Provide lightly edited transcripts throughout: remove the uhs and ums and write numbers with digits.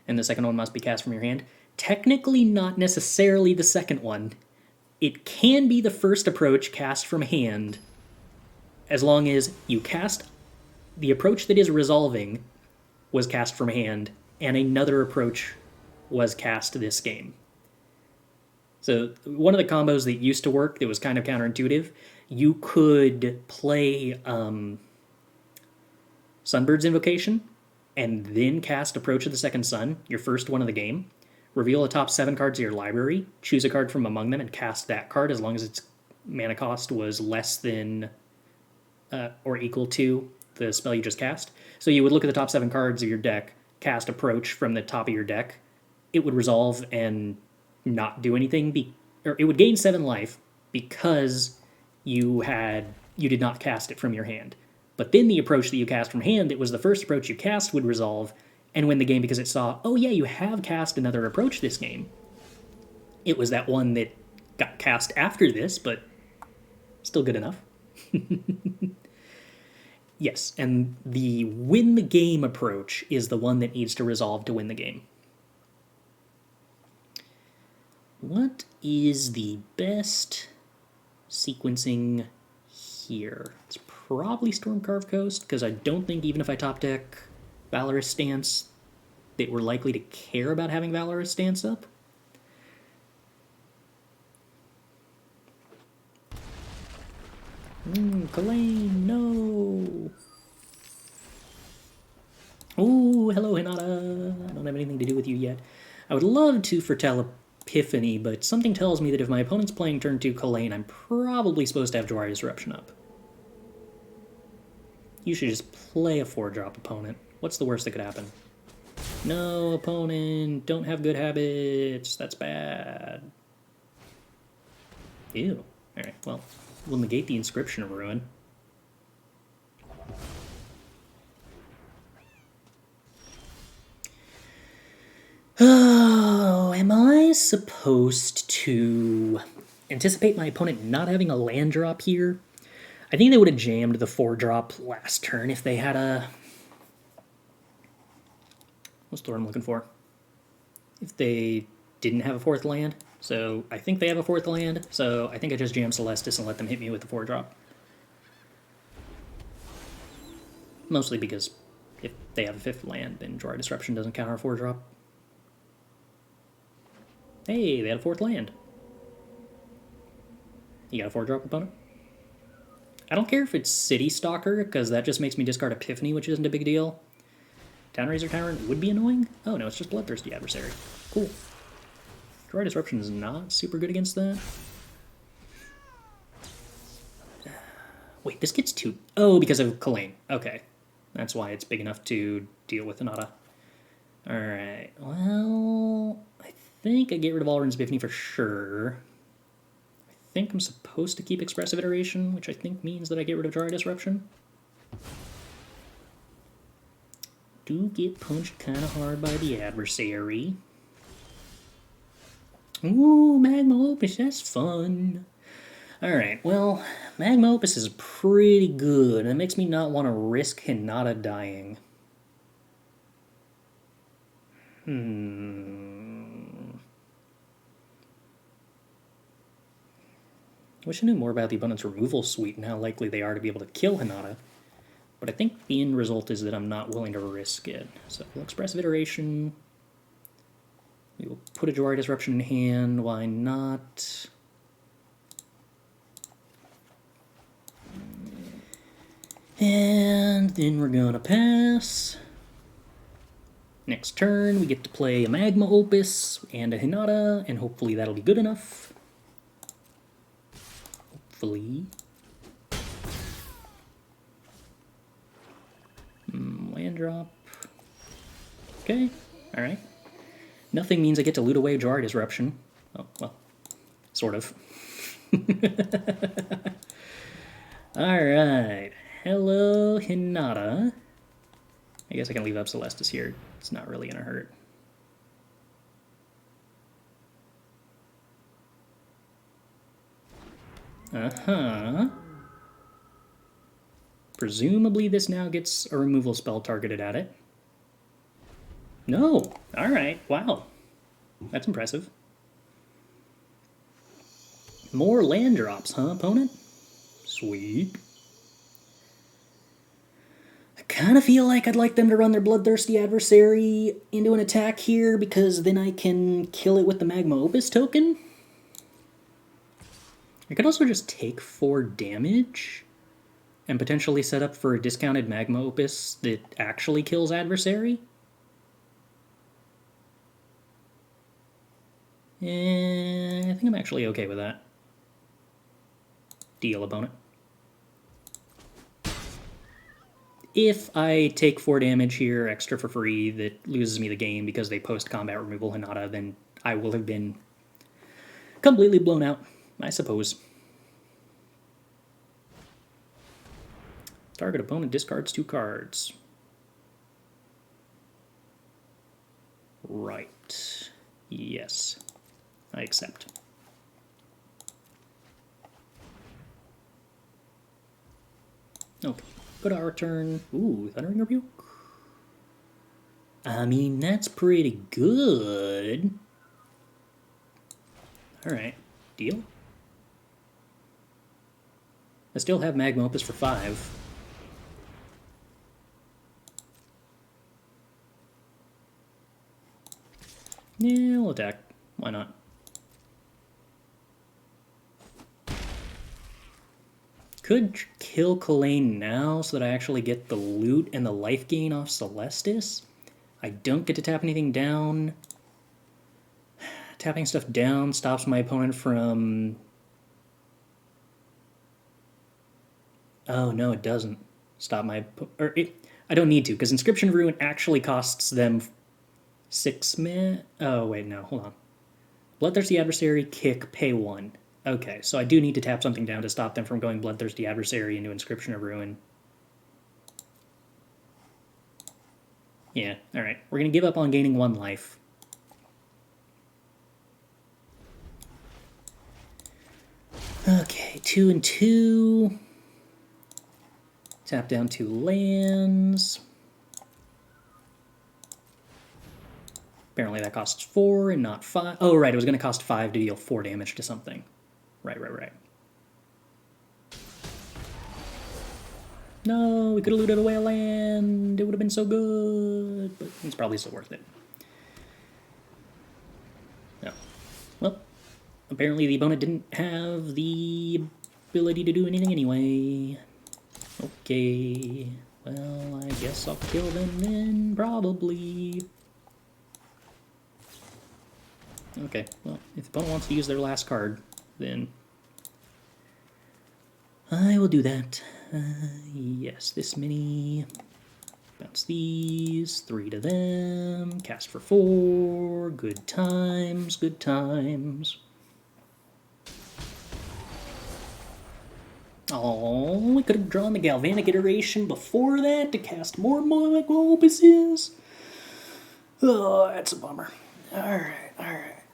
and the second one must be cast from your hand. Technically not necessarily the second one. It can be the first approach cast from hand, as long as you cast the approach that is resolving was cast from hand, and another approach was cast this game. So one of the combos that used to work that was kind of counterintuitive, you could play Sunbird's Invocation and then cast Approach of the Second Sun, your first one of the game. Reveal the top 7 cards of your library, choose a card from among them, and cast that card as long as its mana cost was less than or equal to the spell you just cast. So you would look at the top 7 cards of your deck, cast Approach from the top of your deck. It would resolve and not do anything, or it would gain 7 life because you did not cast it from your hand. But then the approach that you cast from hand, that was the first approach you cast, would resolve and win the game because it saw, oh yeah, you have cast another approach this game. It was that one that got cast after this, but still good enough. Yes, and the win the game approach is the one that needs to resolve to win the game. What is the best sequencing here? It's probably Stormcarved Coast, because I don't think even if I top deck Valorous Stance, that we're likely to care about having Valorous Stance up. Kalain, no! Oh, hello, Hinata. I don't have anything to do with you yet. I would love to foretell Epiphany, but something tells me that if my opponent's playing turn 2 Kalain, I'm probably supposed to have Jwari Disruption up. You should just play a 4-drop opponent. What's the worst that could happen? No, opponent, don't have good habits. That's bad. Ew. Alright, well, we'll negate the Inscription of Ruin. Oh, am I supposed to anticipate my opponent not having a land drop here? I think they would have jammed the 4-drop last turn if they had a... What's the word I'm looking for? If they didn't have a 4th land. So I think they have a 4th land, so I think I just jam Celestus and let them hit me with the 4-drop. Mostly because if they have a 5th land, then Jwari Disruption doesn't counter a 4-drop. Hey, they had a 4th land. You got a 4-drop opponent? I don't care if it's City Stalker, because that just makes me discard Epiphany, which isn't a big deal. Townraiser Tower would be annoying? Oh no, it's just Bloodthirsty Adversary. Cool. Jwari Disruption is not super good against that. Wait, this gets 2... Oh, because of Kalain. Okay. That's why it's big enough to deal with Hinata. Alright, well... I think I get rid of A-Alrund's Epiphany for sure. I think I'm supposed to keep Expressive Iteration, which I think means that I get rid of Jwari Disruption. Do get punched kind of hard by the adversary. Ooh, Magma Opus, that's fun. Alright, well, Magma Opus is pretty good, and it makes me not want to risk Hinata dying. Wish I knew more about the opponent's removal suite and how likely they are to be able to kill Hinata. But I think the end result is that I'm not willing to risk it. So we'll Expressive Iteration. We will put a Jwari Disruption in hand. Why not? And then we're gonna pass. Next turn, we get to play a Magma Opus and a Hinata, and hopefully that'll be good enough. Hopefully. Land drop. Okay, alright. Nothing means I get to loot away Jwari Disruption. Oh, well, sort of. Alright. Hello, Hinata. I guess I can leave up Celestus here. It's not really gonna hurt. Presumably this now gets a removal spell targeted at it. No. All right. Wow. That's impressive. More land drops, huh, opponent? Sweet. I kind of feel like I'd like them to run their Bloodthirsty Adversary into an attack here, because then I can kill it with the Magma Opus token. I could also just take 4 damage and potentially set up for a discounted Magma Opus that actually kills Adversary. And I think I'm actually okay with that. Deal, opponent. If I take 4 damage here, extra for free, that loses me the game because they post-combat removal Hinata, then I will have been completely blown out, I suppose. Target opponent discards 2 cards. Right. Yes. I accept. Okay. Go to our turn. Ooh, Thundering Rebuke. I mean, that's pretty good. Alright. Deal? I still have Magma Opus for 5. Yeah, we'll attack. Why not? Could kill Kalain now so that I actually get the loot and the life gain off Celestus. I don't get to tap anything down. Tapping stuff down stops my opponent from... Oh, no, it doesn't stop my... I don't need to, because Inscription of Ruin actually costs them 6 mana. Oh, wait, no, hold on. Bloodthirsty Adversary, kick, pay 1. Okay, so I do need to tap something down to stop them from going Bloodthirsty Adversary into Inscription of Ruin. Yeah, alright. We're going to give up on gaining 1 life. Okay, 2 and 2. Tap down 2 lands. Apparently that costs 4 and not 5. Oh, right, it was going to cost 5 to deal 4 damage to something. Right. No, we could have looted away a land. It would have been so good, but it's probably still worth it. No. Well, apparently the opponent didn't have the ability to do anything anyway. Okay. Well, I guess I'll kill them then, probably. Okay, well, if the opponent wants to use their last card, then I will do that. Yes, this many. Bounce these. 3 to them. Cast for 4. Good times, good times. Oh, we could have drawn the Galvanic Iteration before that to cast more Magma Opuses. Oh, that's a bummer. Alright.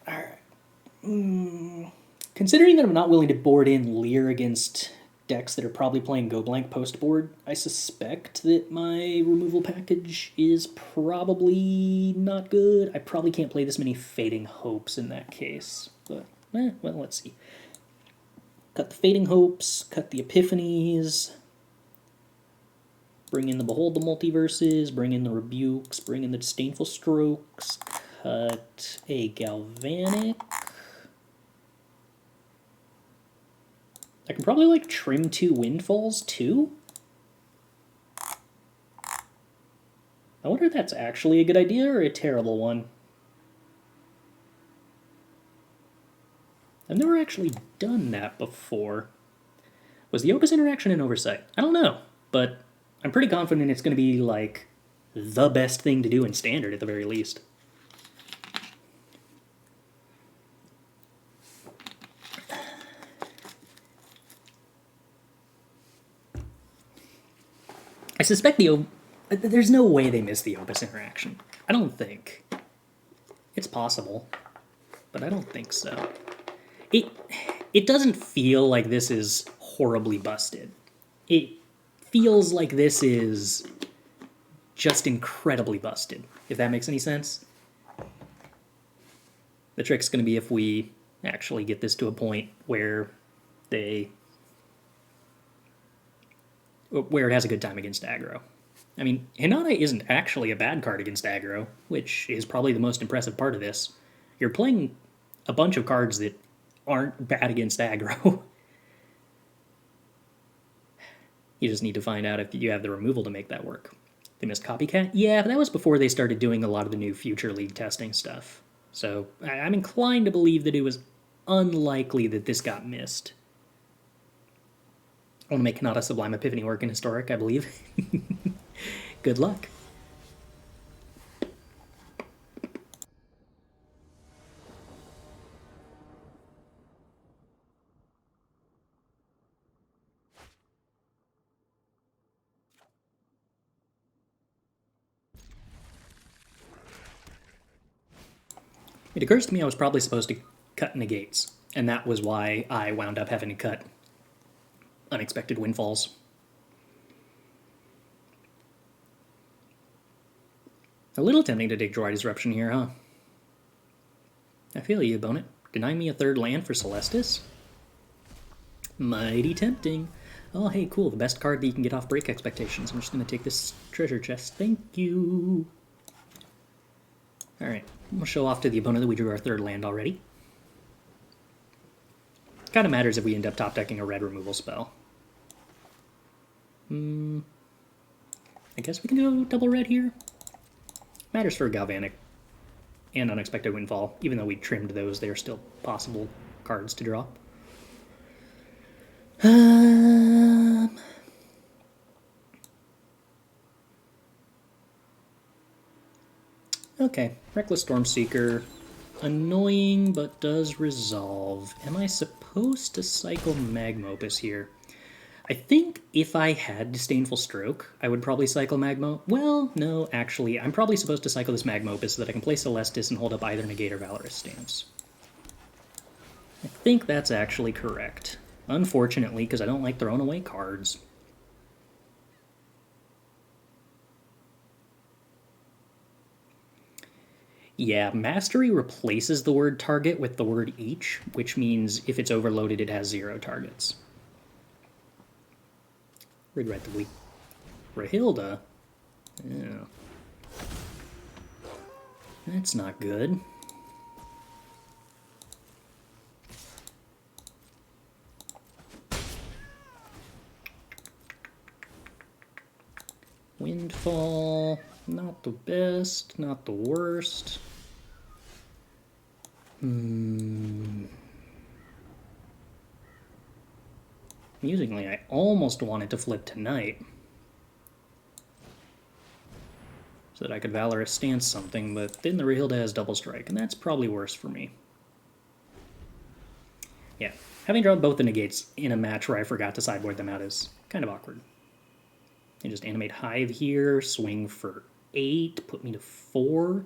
Considering that I'm not willing to board in A-Lier against decks that are probably playing Go Blank post-board, I suspect that my removal package is probably not good. I probably can't play this many Fading Hopes in that case. But, well, let's see. Cut the Fading Hopes, cut the Epiphanies, bring in the Behold the Multiverses, bring in the Rebukes, bring in the Disdainful Strokes, cut a Galvanic. I can probably, like, trim 2 Windfalls, too? I wonder if that's actually a good idea or a terrible one. I've never actually done that before. Was the Opus interaction an oversight? I don't know, but I'm pretty confident it's going to be, like, the best thing to do in Standard at the very least. I suspect there's no way they missed the Opus interaction. I don't think. It's possible, but I don't think so. It doesn't feel like this is horribly busted. It feels like this is just incredibly busted. if that makes any sense. The trick's going to be if we actually get this to a point where it has a good time against aggro. I mean, Hinata isn't actually a bad card against aggro, which is probably the most impressive part of this. You're playing a bunch of cards that aren't bad against aggro. You just need to find out if you have the removal to make that work. They missed Copycat? Yeah, but that was before they started doing a lot of the new Future League testing stuff. So I'm inclined to believe that it was unlikely that this got missed. I want to make Hinata Sublime Epiphany work in Historic, I believe. Good luck. It occurs to me I was probably supposed to cut negates, and that was why I wound up having to cut Unexpected Windfalls. A little tempting to take Jwari Disruption here, huh? I feel you, Bonnet. Deny me a third land for Celestus? Mighty tempting. Oh, hey, cool. The best card that you can get off Break Expectations. I'm just going to take this treasure chest. Thank you. Alright, we'll show off to the opponent that we drew our third land already. Kind of matters if we end up top decking a red removal spell. I guess we can go double red here. Matters for Galvanic and Unexpected Windfall. Even though we trimmed those, they're still possible cards to draw. Okay, Reckless Stormseeker. Annoying, but does resolve. Am I supposed to cycle Magma Opus here? I think if I had Disdainful Stroke, I would probably cycle Magma. Well, no, actually, I'm probably supposed to cycle this Magma Opus so that I can play Celestus and hold up either Negate or Valorous Stance. I think that's actually correct. Unfortunately, because I don't like throwing away cards. Yeah, Mastery replaces the word target with the word each, which means if it's overloaded, it has 0 targets. Regrettably. Rahilda? Yeah. That's not good. Windfall. Not the best, not the worst. Amusingly, I almost wanted to flip tonight so that I could Valorous Stance something, but then the Rahilda has Double Strike, and that's probably worse for me. Yeah, having drawn both the negates in a match where I forgot to sideboard them out is kind of awkward. You just animate Hive here, swing for 8, put me to 4.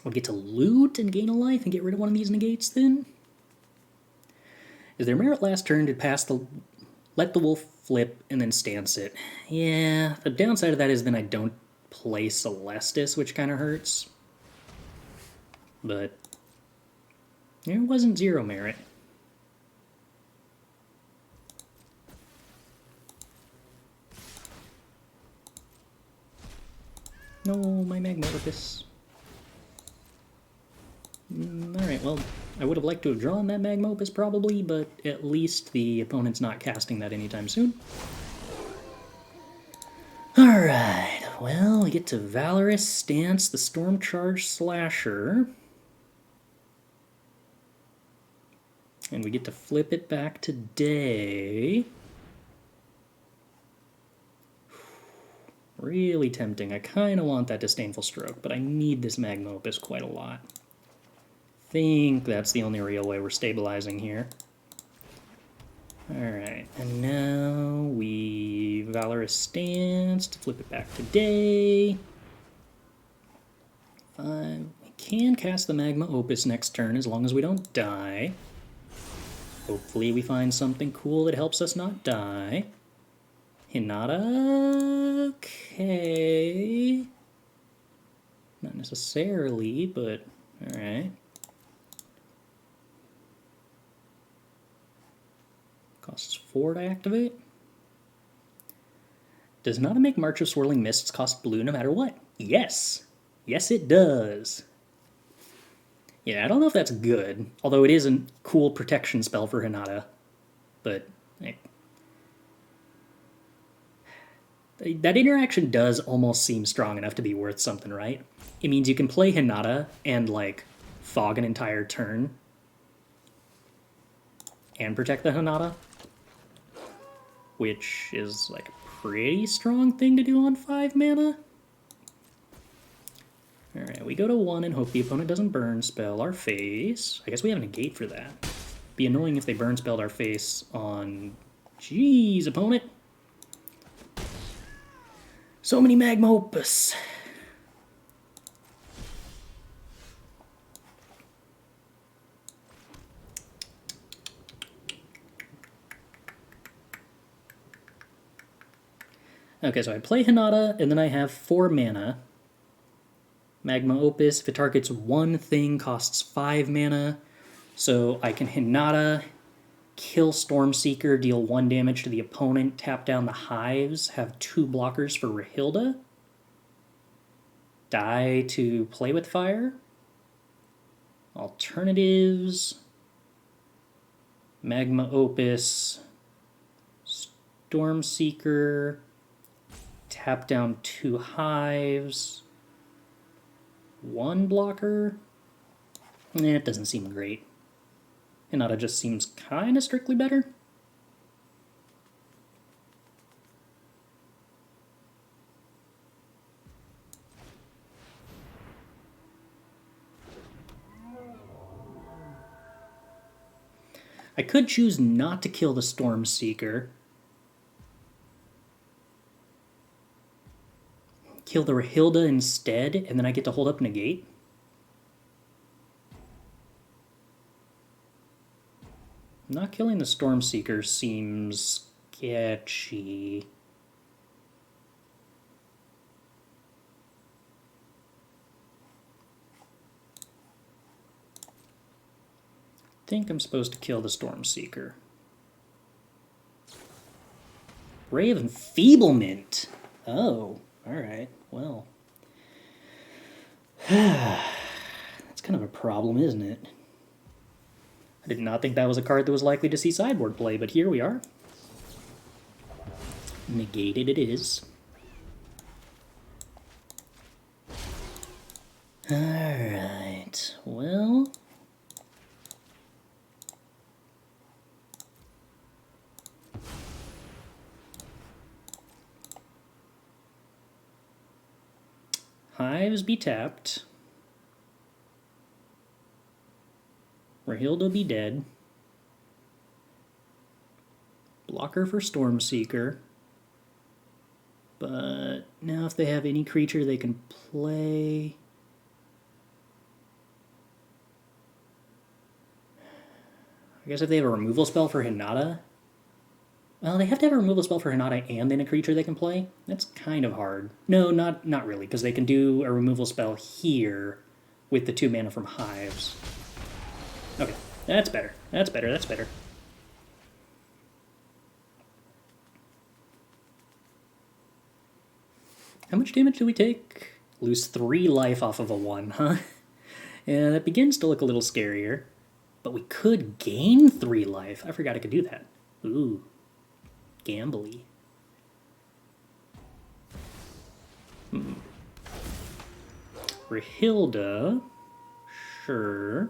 I'll get to loot and gain a life and get rid of one of these negates then? Is there merit last turn to pass the... let the wolf flip and then stance it? Yeah, the downside of that is then I don't play Celestus, which kind of hurts. But there wasn't 0 merit. No, my Magma Opus. Alright, well, I would have liked to have drawn that Magma Opus probably, but at least the opponent's not casting that anytime soon. Alright, well, we get to Valorous Stance, the Stormcharged Slasher. And we get to flip it back today. Really tempting. I kind of want that Disdainful Stroke, but I need this Magma Opus quite a lot. I think that's the only real way we're stabilizing here. Alright, and now we Valorous Stance to flip it back today. We can cast the Magma Opus next turn as long as we don't die. Hopefully we find something cool that helps us not die. Hinata, okay. Not necessarily, but alright. Costs 4 to activate. Does Hinata make March of Swirling Mists cost blue no matter what? Yes! Yes, it does. Yeah, I don't know if that's good, although it is a cool protection spell for Hinata. But that interaction does almost seem strong enough to be worth something, right? It means you can play Hinata and, like, fog an entire turn and protect the Hinata, which is, like, a pretty strong thing to do on 5 mana. Alright, we go to 1 and hope the opponent doesn't burn spell our face. I guess we have a negate for that. Be annoying if they burn spelled our face on... Jeez, opponent! So many Magma Opus! Okay, so I play Hinata, and then I have 4 mana. Magma Opus, if it targets one thing, costs 5 mana. So I can Hinata, kill Stormseeker, deal 1 damage to the opponent, tap down the Hives, have 2 blockers for Rahilda. Die to play with fire. Alternatives. Magma Opus, Stormseeker, tap down 2 Hives, 1 blocker. It doesn't seem great. Hinata just seems kind of strictly better. I could choose not to kill the Stormseeker. Kill the Rahilda instead, and then I get to hold up Negate. Not killing the Stormseeker seems sketchy. I think I'm supposed to kill the Stormseeker. Ray of Enfeeblement. Oh, alright, well. That's kind of a problem, isn't it? I did not think that was a card that was likely to see sideboard play, but here we are. Negated it is. Alright, well... Hives be tapped. Rahilda be dead. Blocker for Stormseeker. But now if they have any creature they can play... I guess if they have a removal spell for Hinata... Well, they have to have a removal spell for Hinata and then a creature they can play? That's kind of hard. No, not really, because they can do a removal spell here with the 2 mana from Hives. Okay, that's better. That's better, that's better. How much damage do we take? Lose 3 life off of a 1, huh? Yeah, that begins to look a little scarier. But we could gain 3 life. I forgot I could do that. Ooh. Gambly. Rahilda. Sure.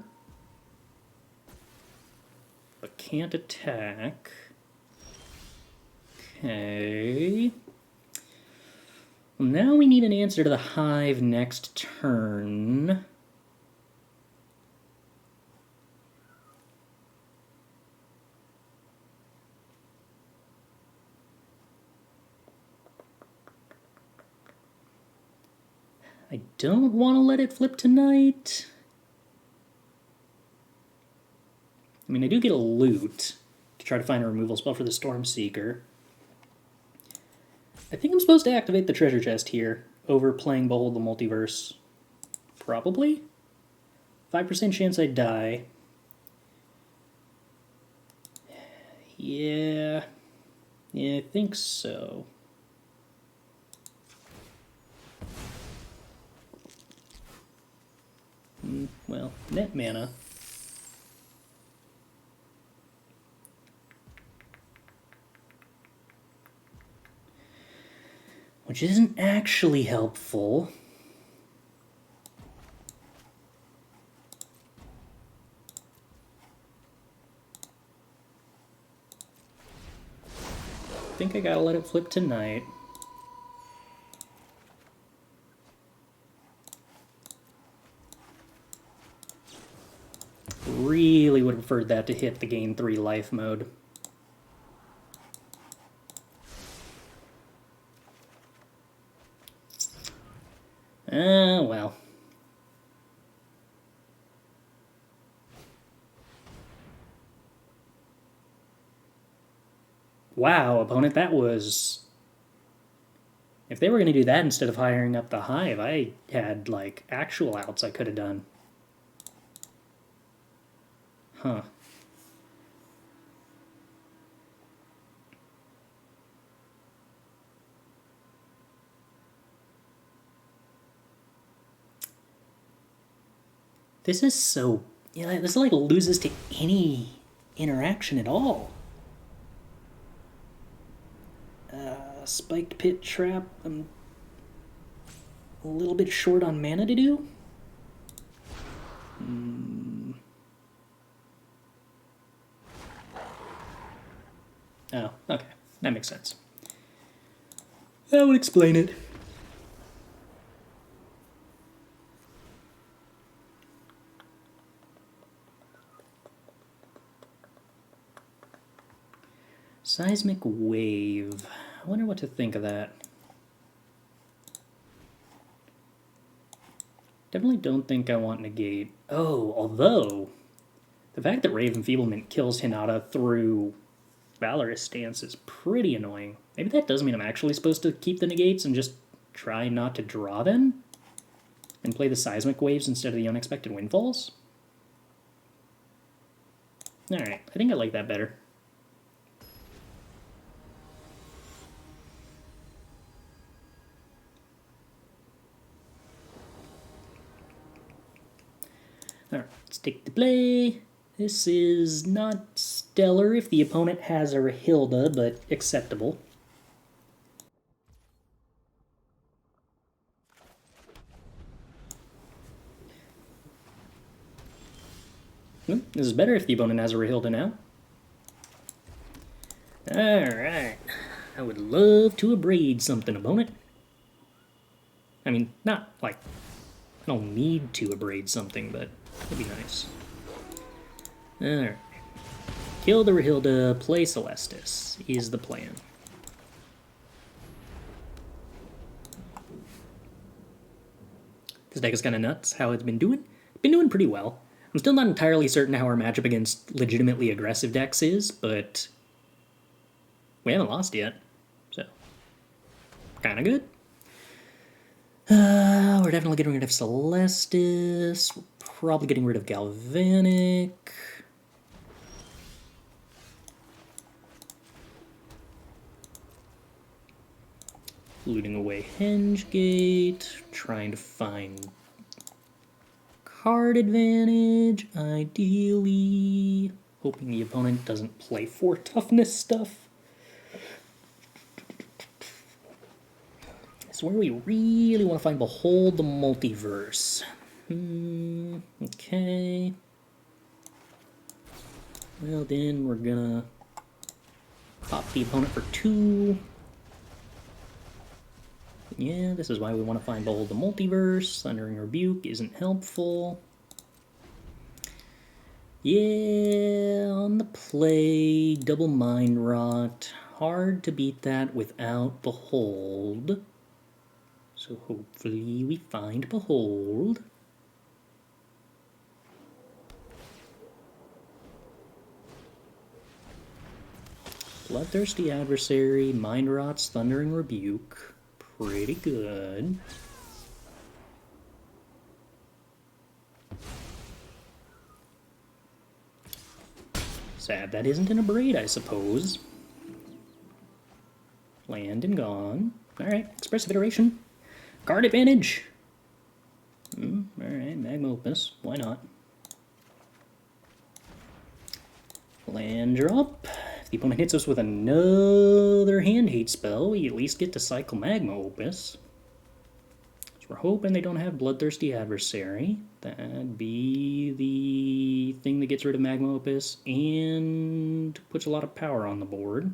But can't attack. Okay. Well, now we need an answer to the Hive next turn. I don't want to let it flip tonight. I mean, I do get a loot to try to find a removal spell for the Stormseeker. I think I'm supposed to activate the treasure chest here over playing Behold the Multiverse. Probably. 5% chance I die. Yeah, I think so. Well, net mana. Which isn't actually helpful. I think I gotta let it flip tonight. Really would have preferred that to hit the gain 3 life mode. Well. Wow, opponent, that was... If they were going to do that instead of hiring up the Hive, I had, like, actual outs I could have done. Huh. This is so... Yeah, this like loses to any interaction at all. Spiked Pit Trap, I'm a little bit short on mana to do. Oh, okay. That makes sense. That would explain it. Seismic Wave. I wonder what to think of that. Definitely don't think I want Negate. Oh, although, the fact that Ray of Enfeeblement kills Hinata through Valorous Stance is pretty annoying. Maybe that does mean I'm actually supposed to keep the Negates and just try not to draw them? And play the Seismic Waves instead of the Unexpected Windfalls? Alright, I think I like that better. Alright, let's take the play. This is not stellar if the opponent has a Rahilda, but acceptable. This is better if the opponent has a Rahilda now. Alright. I would love to abrade something, opponent. I mean, not like... I don't need to abrade something, but it'd be nice. Alright. Kill the Rahilda, play Celestus is the plan. This deck is kind of nuts, how it's been doing. It's been doing pretty well. I'm still not entirely certain how our matchup against legitimately aggressive decks is, but we haven't lost yet, so kind of good. We're definitely getting rid of Celestus. We're probably getting rid of Galvanic. Looting away Hengegate. Trying to find card advantage, ideally. Hoping the opponent doesn't play 4 toughness stuff. This is where we really want to find Behold the Multiverse. Okay. Well then, we're gonna pop the opponent for 2. Yeah, this is why we want to find Behold the Multiverse. Thundering Rebuke isn't helpful. Yeah, on the play, double Mind Rot. Hard to beat that without Behold. So hopefully we find Behold. Bloodthirsty Adversary, Mind Rot's Thundering Rebuke. Pretty good. Sad that isn't an Abrade, I suppose. Land and gone. Alright, Expressive Iteration. Card advantage! Alright, Magma Opus. Why not? Land drop. If the opponent hits us with another hand hate spell, we at least get to cycle Magma Opus. So we're hoping they don't have Bloodthirsty Adversary. That'd be the thing that gets rid of Magma Opus and puts a lot of power on the board.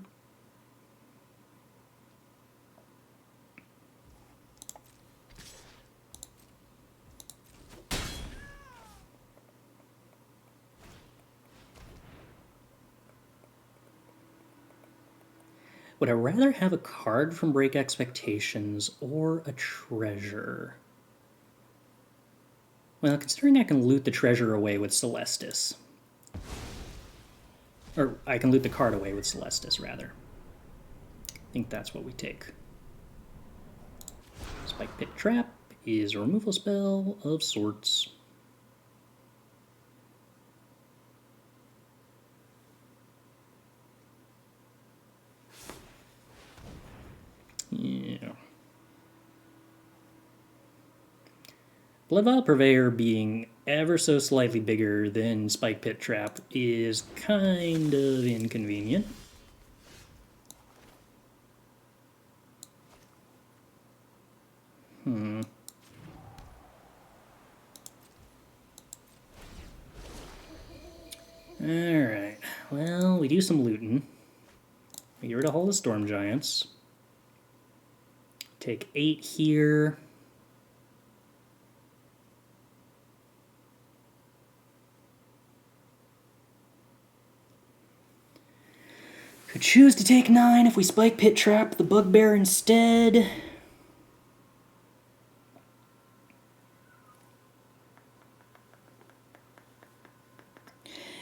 Would I rather have a card from Break Expectations or a treasure? Well, considering I can loot the treasure away with Celestus. Or I can loot the card away with Celestus, rather. I think that's what we take. Spike Pit Trap is a removal spell of sorts. Yeah. Bloodvial Purveyor being ever so slightly bigger than Spike Pit Trap is kind of inconvenient. Alright, well, we do some looting. We get rid of all the Storm Giants. Take 8 here. Could choose to take 9 if we Spike Pit Trap the Bugbear instead.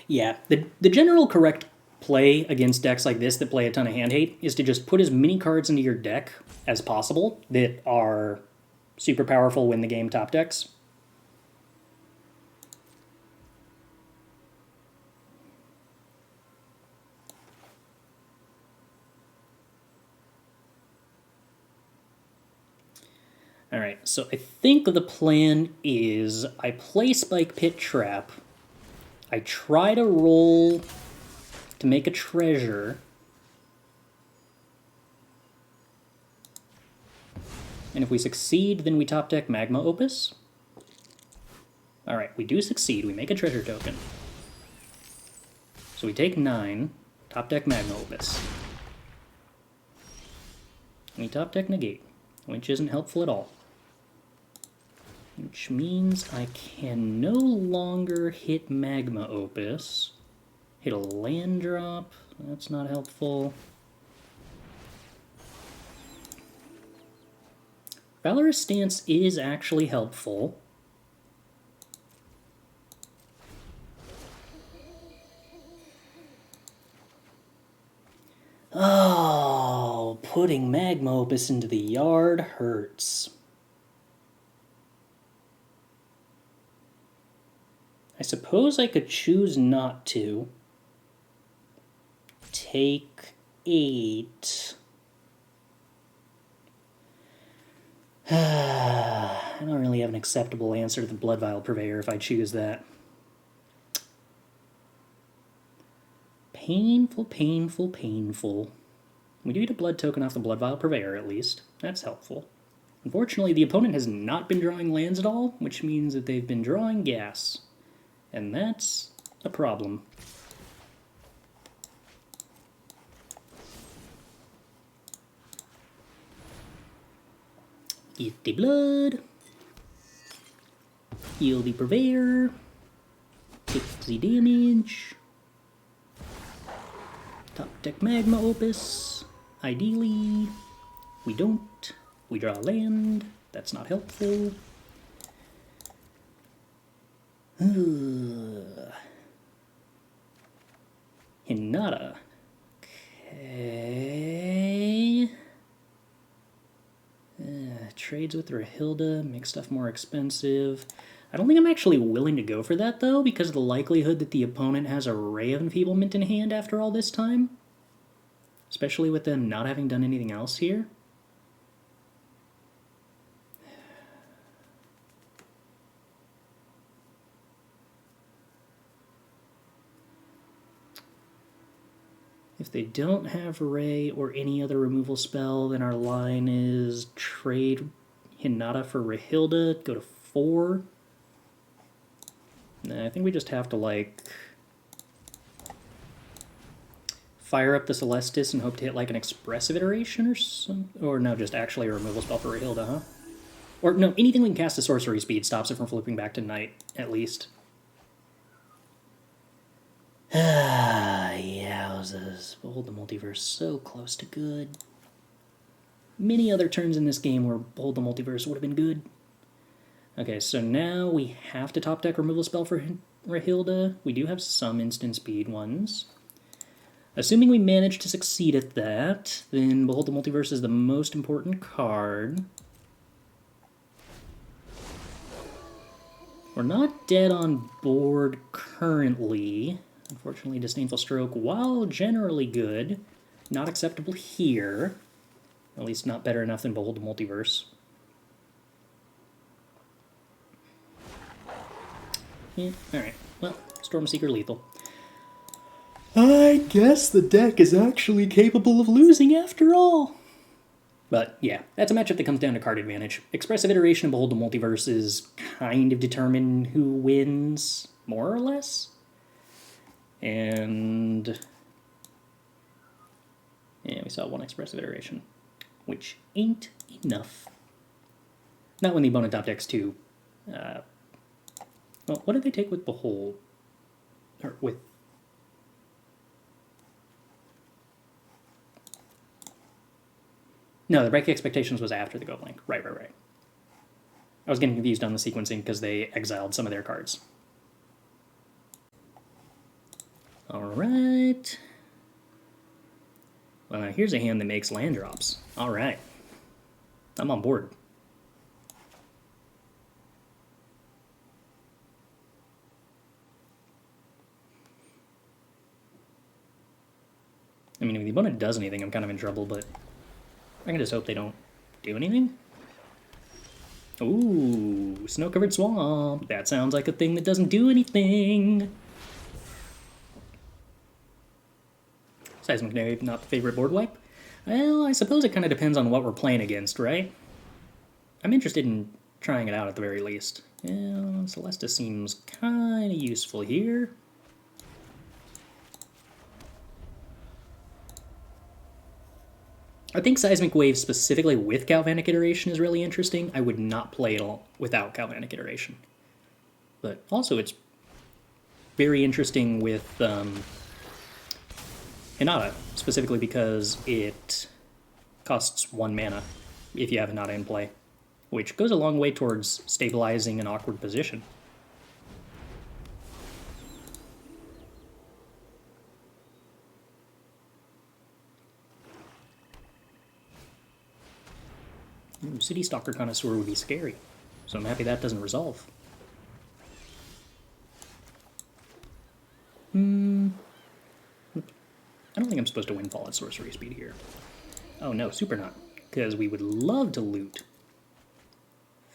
Yeah, the general correct play against decks like this that play a ton of hand hate is to just put as many cards into your deck as possible that are super powerful win the game top decks. Alright, so I think the plan is I play Spike Pit Trap, I try to roll to make a treasure, and if we succeed, then we top deck Magma Opus. Alright, we do succeed, we make a treasure token. So we take 9, top deck Magma Opus. We top deck Negate, which isn't helpful at all. Which means I can no longer hit Magma Opus. Hit a land drop, that's not helpful. Valorous Stance is actually helpful. Oh, putting Magma Opus into the yard hurts. I suppose I could choose not to. Take 8. I don't really have an acceptable answer to the Bloodvial Purveyor if I choose that. Painful, painful, painful. We do get a blood token off the Bloodvial Purveyor at least. That's helpful. Unfortunately, the opponent has not been drawing lands at all, which means that they've been drawing gas. And that's a problem. Eat the blood. Heal the Purveyor. Take the damage. Top deck Magma Opus. Ideally, we don't. We draw land. That's not helpful. Hinata. Okay. trades with Rahilda, make stuff more expensive. I don't think I'm actually willing to go for that, though, because of the likelihood that the opponent has a Ray of Enfeeblement in hand after all this time. Especially with them not having done anything else here. If they don't have Ray or any other removal spell, then our line is trade Hinata for Rahilda, go to 4. I think we just have to, like, fire up the Celestus and hope to hit, like, an Expressive Iteration or something. Or no, just actually a removal spell for Rahilda, huh? Or no, anything we can cast at sorcery speed stops it from flipping back to Night, at least. Yowzas. Behold the Multiverse, so close to good. Many other turns in this game where Behold the Multiverse would have been good. Okay, so now we have to top deck removal spell for Rahilda. We do have some instant speed ones. Assuming we manage to succeed at that, then Behold the Multiverse is the most important card. We're not dead on board currently. Unfortunately, Disdainful Stroke, while generally good, not acceptable here. At least not better enough than Behold the Multiverse. Yeah, alright. Well, Stormseeker lethal. I guess the deck is actually capable of losing after all. But yeah, that's a matchup that comes down to card advantage. Expressive Iteration and Behold the Multiverse is kind of determine who wins, more or less. And yeah, we saw one Expressive Iteration, which ain't enough. Not when the opponent top decks 2. Well, what did they take with Behold? Or with... No, the Break Expectations was after the Go Blank. Right. I was getting confused on the sequencing because they exiled some of their cards. Alright. Well, now here's a hand that makes land drops. Alright. I'm on board. I mean, if the opponent does anything, I'm kind of in trouble, but I can just hope they don't do anything. Ooh, Snow-Covered Swamp. That sounds like a thing that doesn't do anything. Seismic Wave, not the favorite board wipe? Well, I suppose it kind of depends on what we're playing against, right? I'm interested in trying it out at the very least. Yeah, Celestus seems kind of useful here. I think Seismic Wave specifically with Galvanic Iteration is really interesting. I would not play it all without Galvanic Iteration. But also it's very interesting with Hinata, specifically because it costs 1 mana if you have Hinata in play, which goes a long way towards stabilizing an awkward position. Ooh, City Stalker Connoisseur would be scary, so I'm happy that doesn't resolve. I don't think I'm supposed to windfall at sorcery speed here. Oh no, super not, because we would love to loot.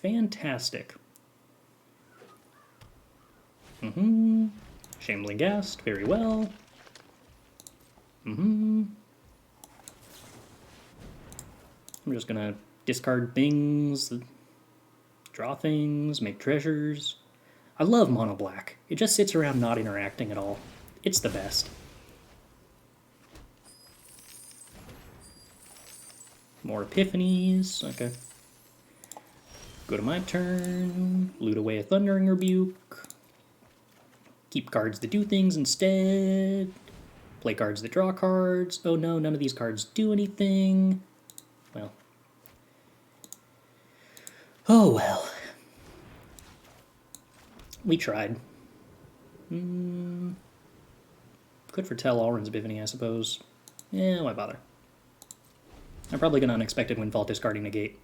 Fantastic. Shambling Ghast, very well. I'm just gonna discard things, draw things, make treasures. I love mono black. It just sits around not interacting at all. It's the best. More Epiphanies, okay. Go to my turn, loot away a Thundering Rebuke. Keep cards that do things instead. Play cards that draw cards. Oh no, none of these cards do anything. Well. Oh well. We tried. Could foretell A-Alrund's Epiphany, I suppose. Yeah, why bother? I'm probably going to Unexpected Windfall, discarding Negate.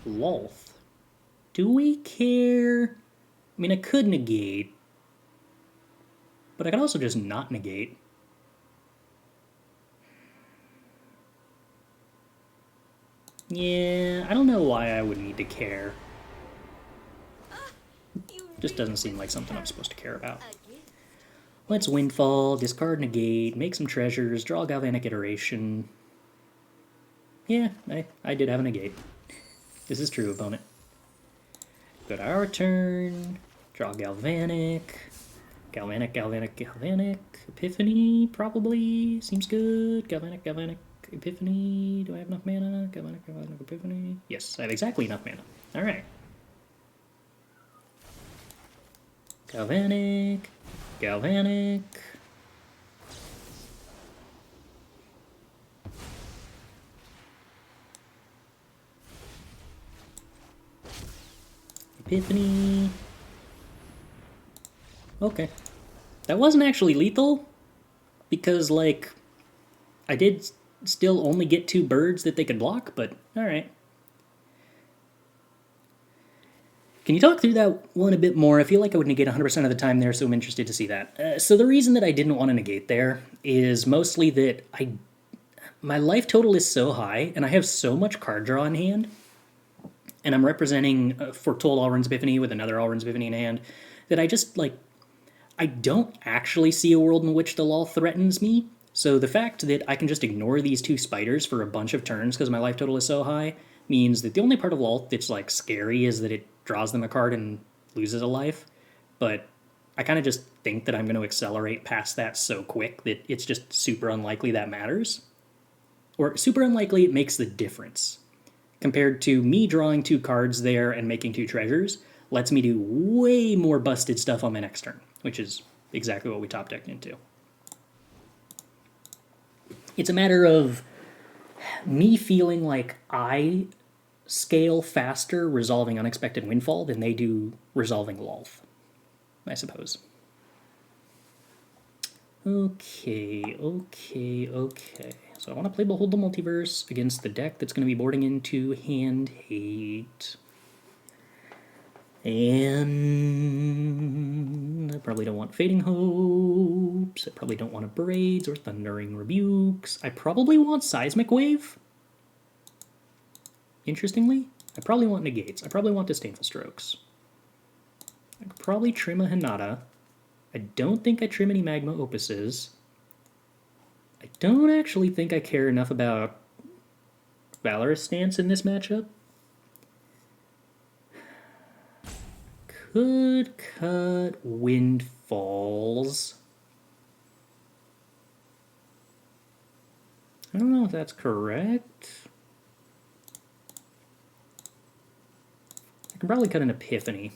Lolth. Do we care? I mean, I could negate, but I could also just not negate. Yeah, I don't know why I would need to care. Just doesn't seem like something I'm supposed to care about. Let's Windfall, discard Negate, make some treasures, draw Galvanic Iteration. Yeah, I did have a Negate. This is true, opponent. Go to our turn, draw Galvanic. Galvanic. Epiphany, probably. Seems good. Galvanic. Epiphany. Do I have enough mana? Galvanic, Epiphany. Yes, I have exactly enough mana. Alright. Galvanic. Epiphany. Okay. That wasn't actually lethal, because, like, I did still only get 2 birds that they could block, but alright. Can you talk through that one a bit more? I feel like I would negate 100% of the time there, so I'm interested to see that. So the reason that I didn't want to negate there is mostly that my life total is so high, and I have so much card draw in hand, and I'm representing Foretold A-Alrund's Epiphany with another A-Alrund's Epiphany in hand, that I just, like, I don't actually see a world in which the law threatens me. So the fact that I can just ignore these 2 spiders for a bunch of turns because my life total is so high means that the only part of law that's, like, scary is that it draws them a card and loses a life. But I kind of just think that I'm going to accelerate past that so quick that it's just super unlikely that matters. Or super unlikely it makes the difference. Compared to me drawing 2 cards there and making 2 treasures, lets me do way more busted stuff on my next turn, which is exactly what we top decked into. It's a matter of me feeling like I scale faster resolving Unexpected Windfall than they do resolving Lolth, I suppose. Okay. So I want to play Behold the Multiverse against the deck that's going to be boarding into Hand Hate. And I probably don't want Fading Hopes. I probably don't want Abrades or Thundering Rebukes. I probably want Seismic Wave. Interestingly, I probably want Negates. I probably want Disdainful Strokes. I could probably trim a Hinata. I don't think I trim any Magma Opuses. I don't actually think I care enough about Valorous Stance in this matchup. Could cut Windfalls. I don't know if that's correct. I can probably cut an Epiphany.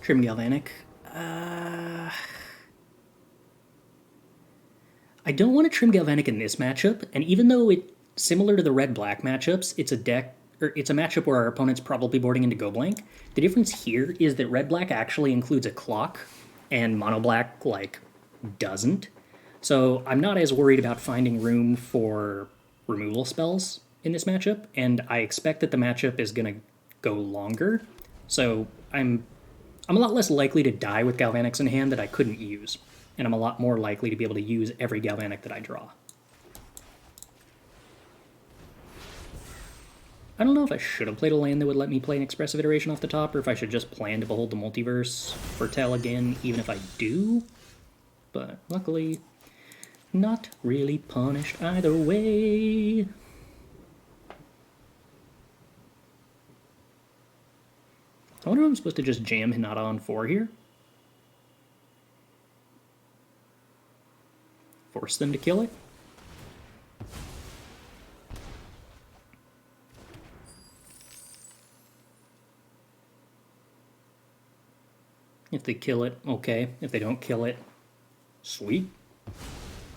Trim Galvanic. I don't want to trim Galvanic in this matchup, and even though it's similar to the red-black matchups, it's a matchup where our opponent's probably boarding into Go Blank. The difference here is that red-black actually includes a clock, and mono-black, like, doesn't. So I'm not as worried about finding room for removal spells in this matchup, and I expect that the matchup is going to go longer. So I'm a lot less likely to die with Galvanics in hand that I couldn't use, and I'm a lot more likely to be able to use every Galvanic that I draw. I don't know if I should have played a land that would let me play an Expressive Iteration off the top, or if I should just plan to Behold the Multiverse, foretell again, even if I do. But luckily, not really punished either way. I wonder if I'm supposed to just jam Hinata on 4 here. Force them to kill it. If they kill it, okay. If they don't kill it, sweet.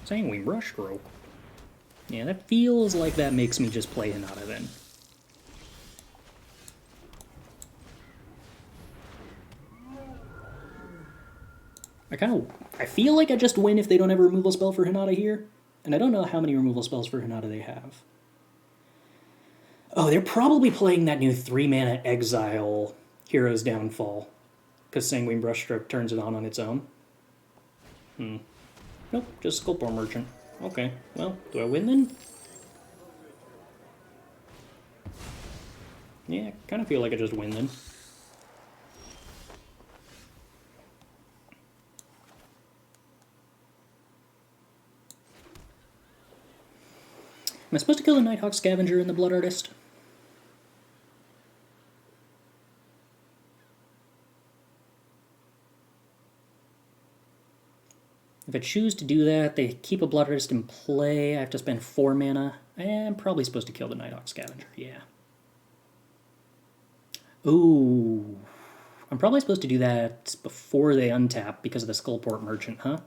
Sanguine Brushstroke. Yeah, that feels like that makes me just play Hinata then. I feel like I just win if they don't have a removal spell for Hinata here, and I don't know how many removal spells for Hinata they have. Oh, they're probably playing that new 3-mana Exile Hero's Downfall, because Sanguine Brushstroke turns it on its own. Nope, just Sculptor Merchant. Okay, well, do I win then? Yeah, I kind of feel like I just win then. Am I supposed to kill the Nighthawk Scavenger and the Blood Artist? If I choose to do that, they keep a Blood Artist in play. I have to spend 4 mana. I'm probably supposed to kill the Nighthawk Scavenger, yeah. Ooh. I'm probably supposed to do that before they untap because of the Skullport Merchant, huh?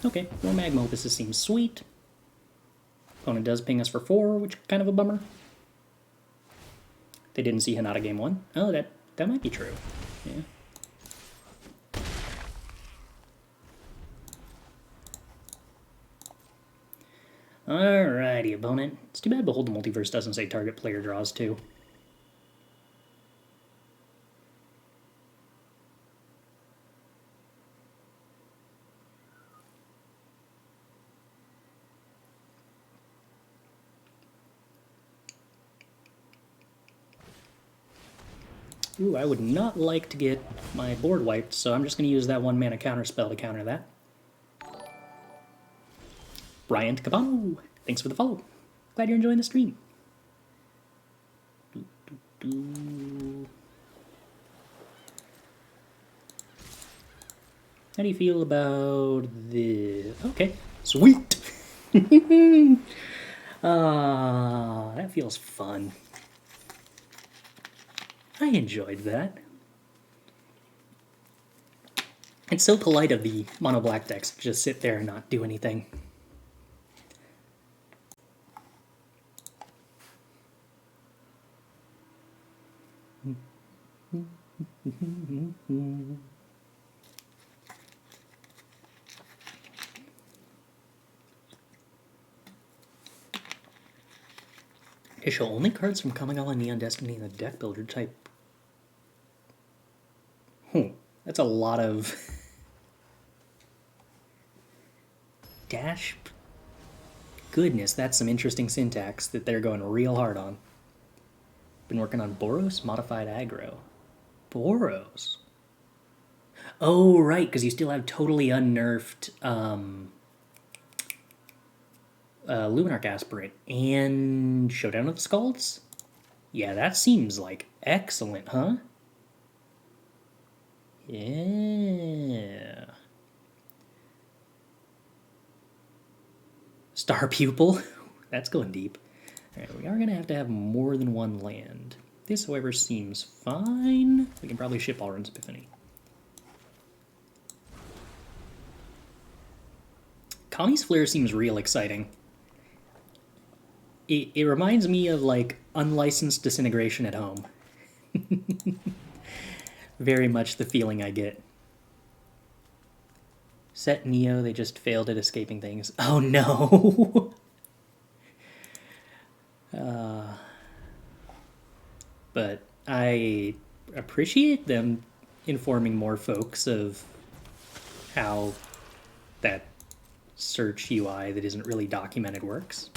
Okay, more Magma Opus seems sweet. Opponent does ping us for 4, which is kind of a bummer. They didn't see Hinata game 1. Oh, that might be true. Yeah. Alrighty, opponent. It's too bad Behold the Multiverse doesn't say target player draws 2. Ooh, I would not like to get my board wiped, so I'm just going to use that 1 mana counter spell to counter that. Bryant Cabano, thanks for the follow. Glad you're enjoying the stream. How do you feel about the... Okay, sweet! That feels fun. I enjoyed that. It's so polite of the mono black decks to just sit there and not do anything. Issue only cards from Kamigawa Neon Destiny in the deck builder type. That's a lot of dash. Goodness, that's some interesting syntax that they're going real hard on. Been working on Boros modified aggro. Boros. Oh, right, because you still have totally unnerfed Luminarch Aspirant and Showdown of the Skulls? Yeah, that seems like excellent, huh? Yeah. Star Pupil. That's going deep. Alright, we are going to have more than 1 land. This, however, seems fine. We can probably ship A-Alrund's Epiphany. Kami's Flare seems real exciting. It reminds me of, like, unlicensed disintegration at home. Very much the feeling I get. Set Neo, they just failed at escaping things. Oh no! But I appreciate them informing more folks of how that search UI that isn't really documented works.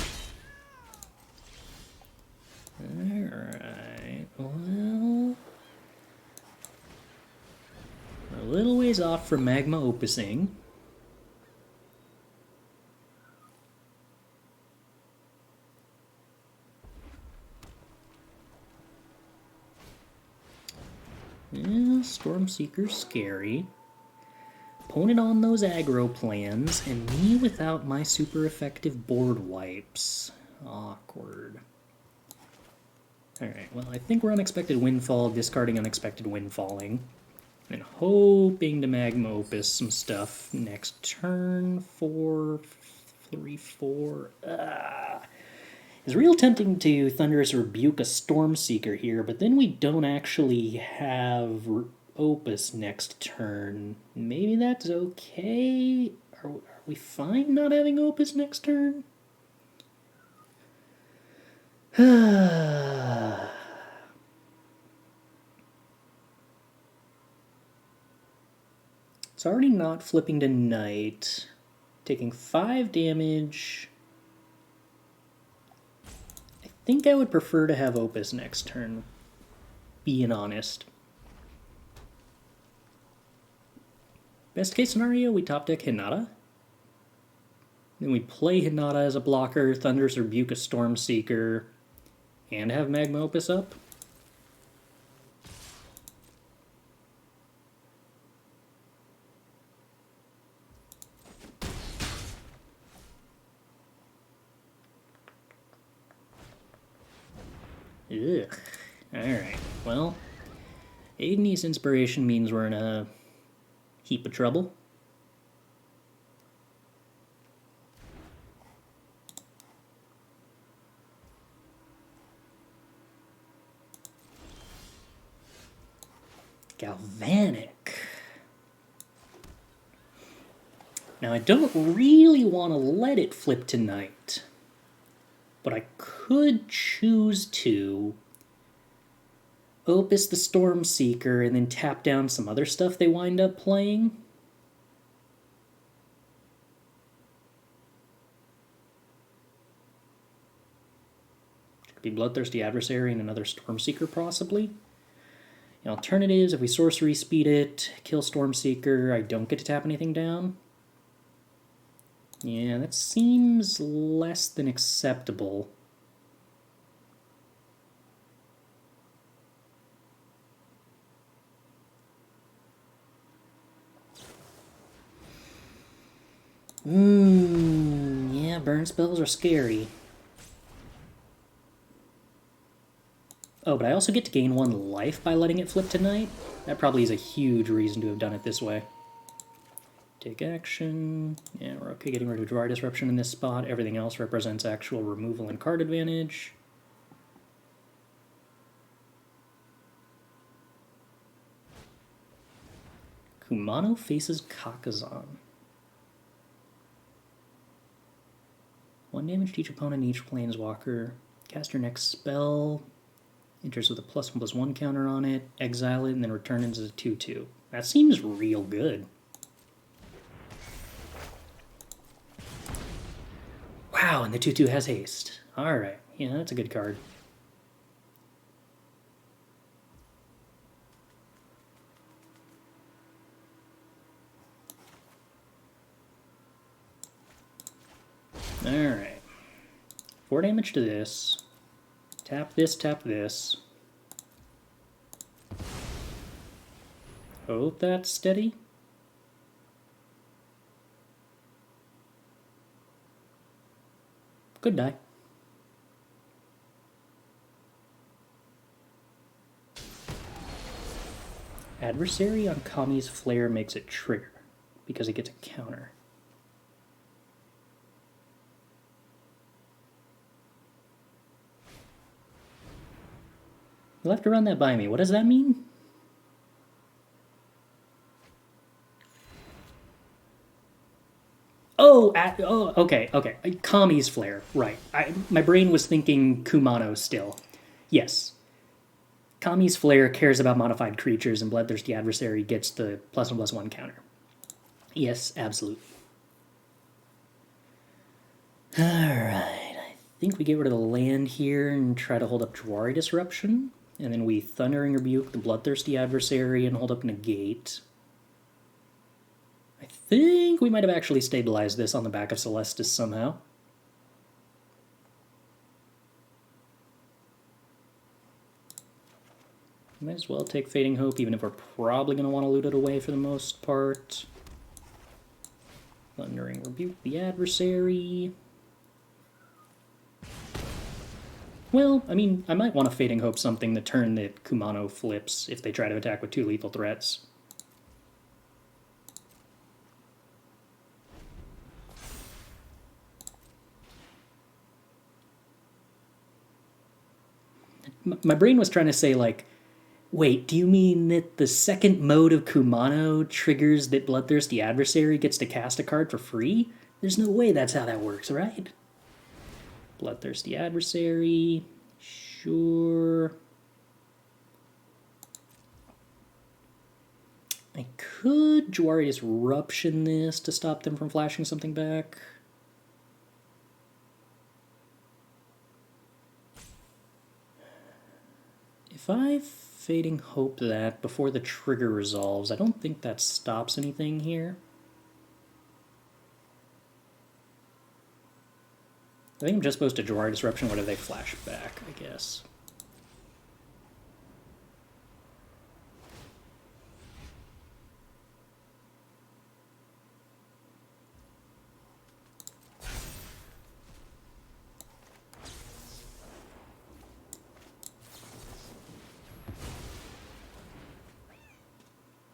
Alright, well... we're a little ways off from Magma Opusing. Yeah, Stormseeker's scary. Opponent on those aggro plans, and me without my super effective board wipes. Awkward. Alright, well, I think we're Unexpected Windfall, discarding Unexpected Windfalling. And hoping to Magma Opus some stuff next turn. 4, 3, 4. It's real tempting to Thunderous Rebuke a Stormseeker here, but then we don't actually have Opus next turn. Maybe that's okay? Are we fine not having Opus next turn? It's already not flipping to Night. Taking 5 damage. I think I would prefer to have Opus next turn, being honest. Best case scenario, we top deck Hinata. Then we play Hinata as a blocker, Thunderous Rebuke a Stormseeker, and have Magma Opus up. Ugh. Alright, well, Agnes Inspiration means we're in a heap of trouble. Galvanic. Now I don't really want to let it flip tonight, but I could choose to Opus the Stormseeker and then tap down some other stuff they wind up playing. Could be Bloodthirsty Adversary and another Stormseeker possibly. The alternatives, if we sorcery speed it, kill Stormseeker, I don't get to tap anything down. Yeah, that seems less than acceptable. Yeah, burn spells are scary. Oh, but I also get to gain 1 life by letting it flip tonight. That probably is a huge reason to have done it this way. Take action. Yeah, we're okay getting rid of Jwari Disruption in this spot. Everything else represents actual removal and card advantage. Kumano faces Kakazan. 1 damage to each opponent, each planeswalker. Cast your next spell. Enters with a +1/+1 counter on it. Exile it, and then return it as a 2/2. That seems real good. Wow, and the 2/2 has haste. Alright, yeah, that's a good card. Alright. 4 damage to this. Tap this, tap this. Hope that's steady. Good die. Adversary on Kami's Flare makes it trigger because it gets a counter. You'll have to run that by me. What does that mean? Oh, okay. Kami's Flare, right. My brain was thinking Kumano still. Yes. Kami's Flare cares about modified creatures, and Bloodthirsty Adversary gets the +1/+1 counter. Yes, absolutely. Alright, I think we get rid of the land here and try to hold up Jwari Disruption. And then we Thundering Rebuke the Bloodthirsty Adversary and hold up Negate. I think we might have actually stabilized this on the back of Celestus somehow. Might as well take Fading Hope, even if we're probably going to want to loot it away for the most part. Thundering Rebuke the Adversary. Well, I mean, I might want to Fading Hope something the turn that Kumano flips if they try to attack with 2 lethal threats. My brain was trying to say, like, wait, do you mean that the second mode of Kumano triggers that Bloodthirsty Adversary gets to cast a card for free? There's no way that's how that works, right? Bloodthirsty Adversary, sure. I could Jwari Disruption this to stop them from flashing something back. If I Fading Hope that before the trigger resolves, I don't think that stops anything here. I think I'm just supposed to Jwari Disruption whether they flash back, I guess.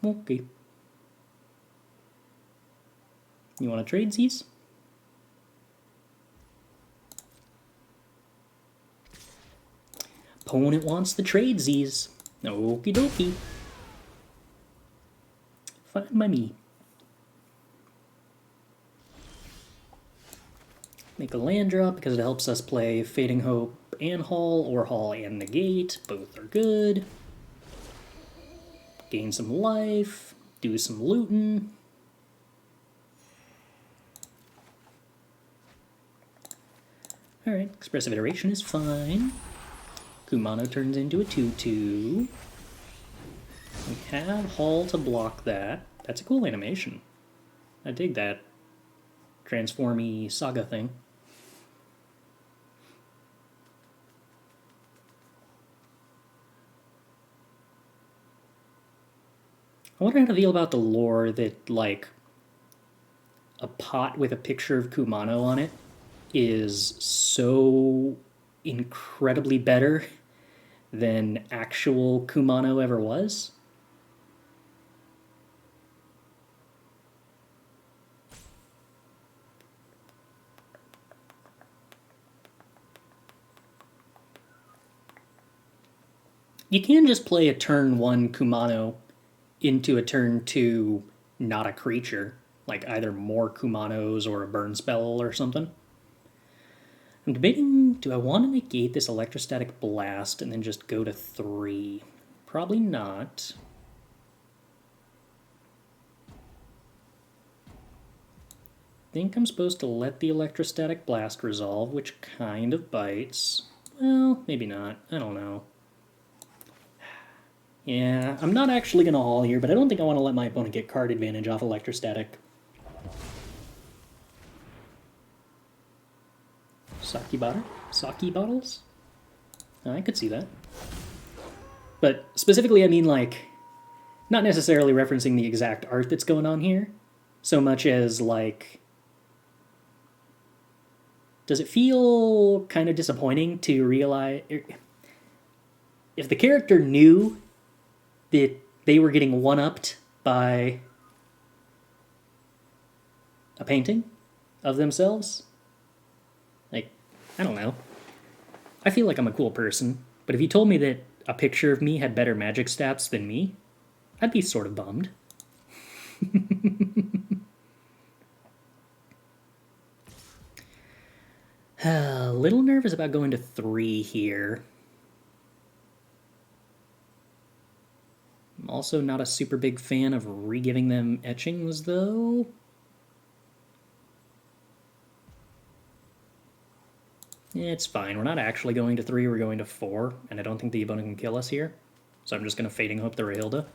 Okay. You want to trade these? Opponent wants the trade Z's. Okie dokie. Fine by me. Make a land drop because it helps us play Fading Hope and Haul, or Haul and Negate. Both are good. Gain some life. Do some looting. Alright, Expressive Iteration is fine. Kumano turns into a 2/2. We have Haul to block that. That's a cool animation. I dig that transformy saga thing. I wonder how to feel about the lore that, like, a pot with a picture of Kumano on it is so incredibly better than actual Kumano ever was. You can just play a turn 1 Kumano into a turn 2 not a creature, like either more Kumanos or a burn spell or something. I'm debating, do I want to negate this Electrostatic Blast and then just go to 3? Probably not. I think I'm supposed to let the Electrostatic Blast resolve, which kind of bites. Well, maybe not. I don't know. Yeah, I'm not actually going to haul here, but I don't think I want to let my opponent get card advantage off Electrostatic. Sake bottle? Sake bottles? I could see that. But specifically, I mean, like, not necessarily referencing the exact art that's going on here, so much as, like, does it feel kind of disappointing to realize... If the character knew that they were getting one-upped by a painting of themselves? Like, I don't know. I feel like I'm a cool person, but if you told me that a picture of me had better magic stats than me, I'd be sort of bummed. A little nervous about going to 3 here. I'm also not a super big fan of re-giving them etchings, though. It's fine. We're not actually going to 3, we're going to 4, and I don't think the opponent can kill us here. So I'm just going to Fading Hope the Rahilda.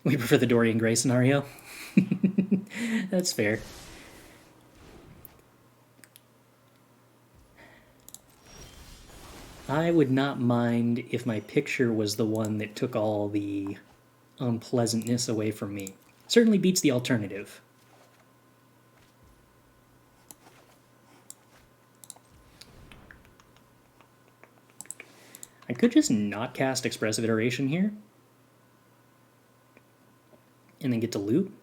We prefer the Dorian Gray scenario. That's fair. I would not mind if my picture was the one that took all the unpleasantness away from me. Certainly beats the alternative. I could just not cast Expressive Iteration here. And then get to loot.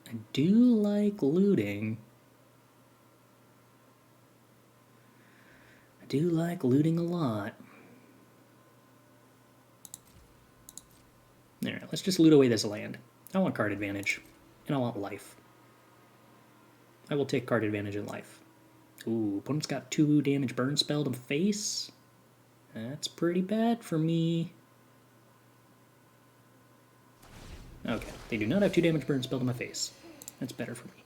I do like looting. I do like looting a lot. Alright, let's just loot away this land. I want card advantage. And I want life. I will take card advantage in life. Ooh, opponent's got 2 damage burn spell to face. That's pretty bad for me. Okay, they do not have 2 damage burn spell to my face. That's better for me.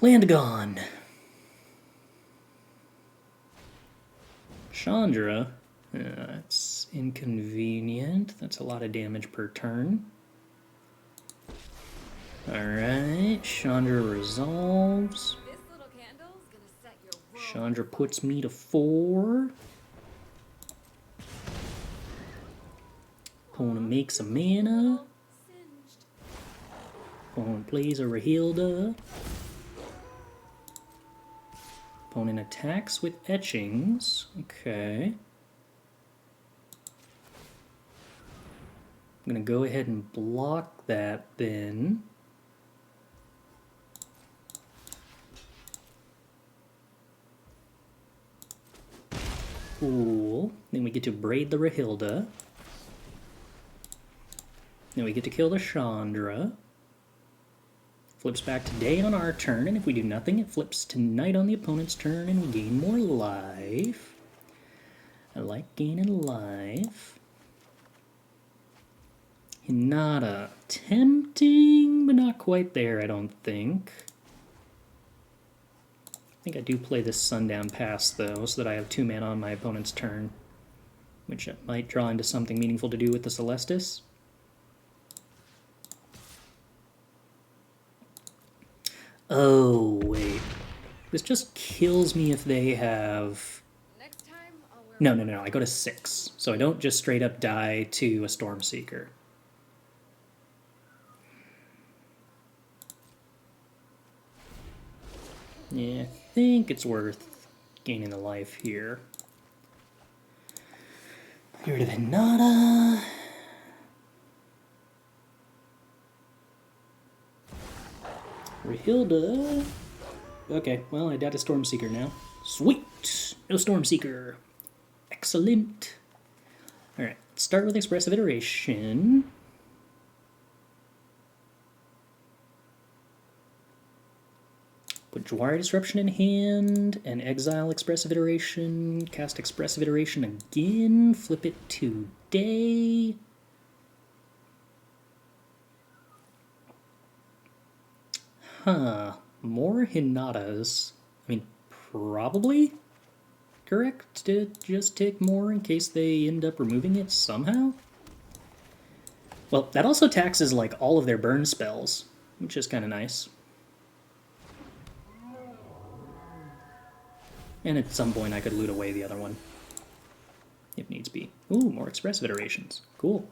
Land gone. Chandra. That's inconvenient. That's a lot of damage per turn. Alright, Chandra resolves. Chandra puts me to 4. Opponent makes a mana. Opponent plays a Rahilda. Opponent attacks with etchings. Okay. I'm going to go ahead and block that then. Cool. Then we get to braid the Rahilda. Then we get to kill the Chandra. Flips back to day on our turn, and if we do nothing, it flips to night on the opponent's turn, and we gain more life. I like gaining life. Hinata. Tempting, but not quite there, I don't think. I think I do play this Sundown Pass, though, so that I have 2 mana on my opponent's turn, which might draw into something meaningful to do with the Celestus. Oh, wait. This just kills me if they have... No. I go to 6. So I don't just straight up die to a Stormseeker. Yeah, I think it's worth gaining the life here. Get rid of Hinata. Rahilda. Okay, well, I died a Stormseeker now. Sweet! No Stormseeker. Excellent. Alright, let's start with Expressive Iteration. Put Jwari Disruption in hand, and exile Expressive Iteration, cast Expressive Iteration again, flip it to day. Huh, more Hinatas. I mean, probably correct to just take more in case they end up removing it somehow. Well, that also taxes like all of their burn spells, which is kind of nice. And at some point I could loot away the other one, if needs be. Ooh, more Expressive Iterations. Cool.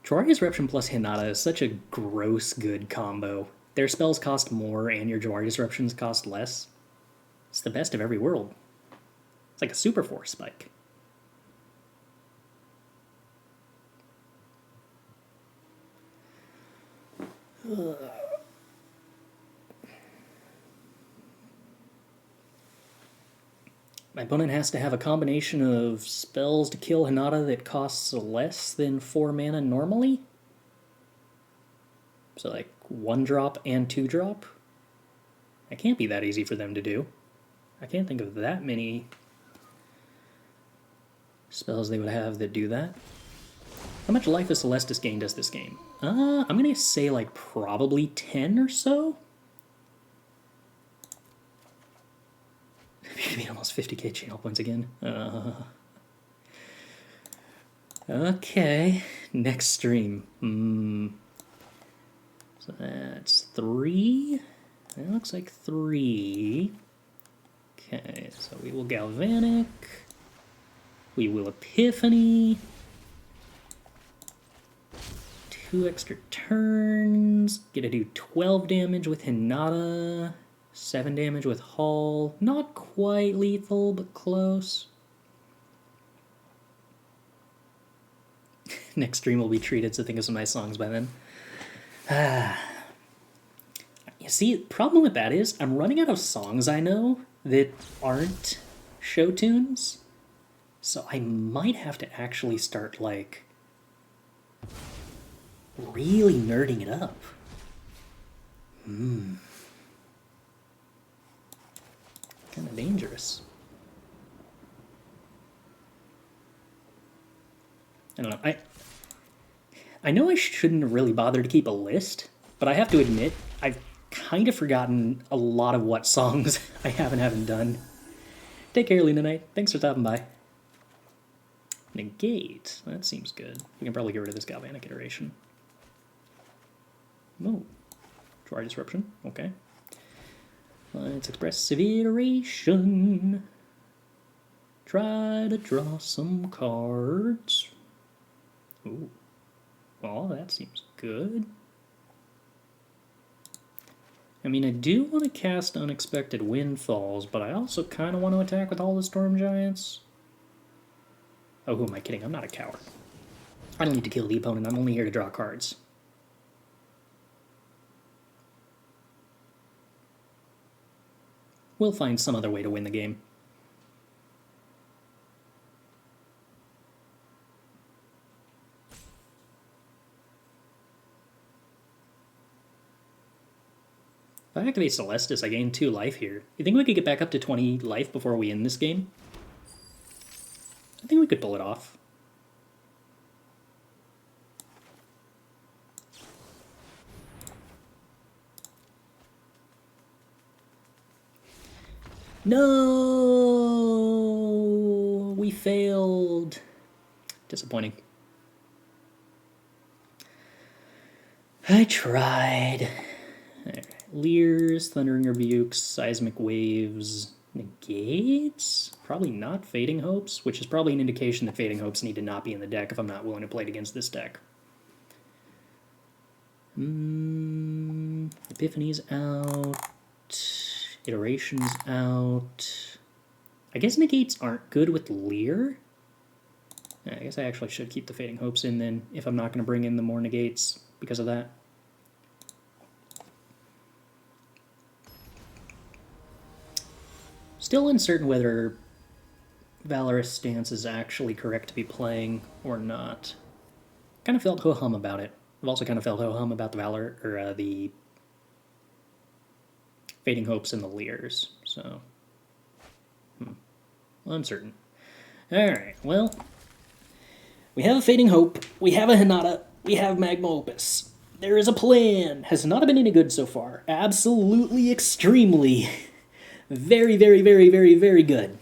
Jwari Disruption plus Hinata is such a gross good combo. Their spells cost more and your Jwari Disruptions cost less. It's the best of every world. It's like a Super Force spike. My opponent has to have a combination of spells to kill Hinata that costs less than 4 mana normally. So like 1-drop and 2-drop. That can't be that easy for them to do. I can't think of that many spells they would have that do that. How much life is Celestus gain does this game? I'm going to say like probably 10 or so. Maybe almost 50k channel points again. Okay, next stream. So that's 3. That looks like 3. Okay, so we will Galvanic. We will Epiphany. 2 extra turns. Get to do 12 damage with Hinata. 7 damage with Hull. Not quite lethal, but close. Next stream will be treated to think of some nice songs by then. You see, the problem with that is I'm running out of songs I know that aren't show tunes. So I might have to actually start, like, really nerding it up. Kind of dangerous. I don't know. I know I shouldn't really bother to keep a list, but I have to admit, I've kind of forgotten a lot of what songs I haven't done. Take care, Lena Knight. Thanks for stopping by. Negate. That seems good. We can probably get rid of this Galvanic Iteration. Oh. Jwari Disruption. Okay. Let's Expressive Iteration. Try to draw some cards. Ooh. Well, that seems good. I mean, I do want to cast Unexpected Windfalls, but I also kind of want to attack with all the Storm Giants. Oh, who am I kidding? I'm not a coward. I don't need to kill the opponent. I'm only here to draw cards. We'll find some other way to win the game. If I activate Celestus, I gain 2 life here. You think we could get back up to 20 life before we end this game? I think we could pull it off. No! We failed. Disappointing. I tried. Leers, Thundering Rebukes, Seismic Waves, Negates? Probably not Fading Hopes, which is probably an indication that Fading Hopes need to not be in the deck if I'm not willing to play it against this deck. Epiphany's out. Iteration's out. I guess Negates aren't good with Leer. I guess I actually should keep the Fading Hopes in then, if I'm not going to bring in the more Negates because of that. Still uncertain whether Valorous Stance is actually correct to be playing or not. Kind of felt ho-hum about it. I've also kind of felt ho-hum about the the Fading Hopes and the Leers, so uncertain. Alright, well, we have a Fading Hope, we have a Hinata, we have Magma Opus. There is a plan. Has Hinata been any good so far? Absolutely, extremely. Very, very, very, very, very good.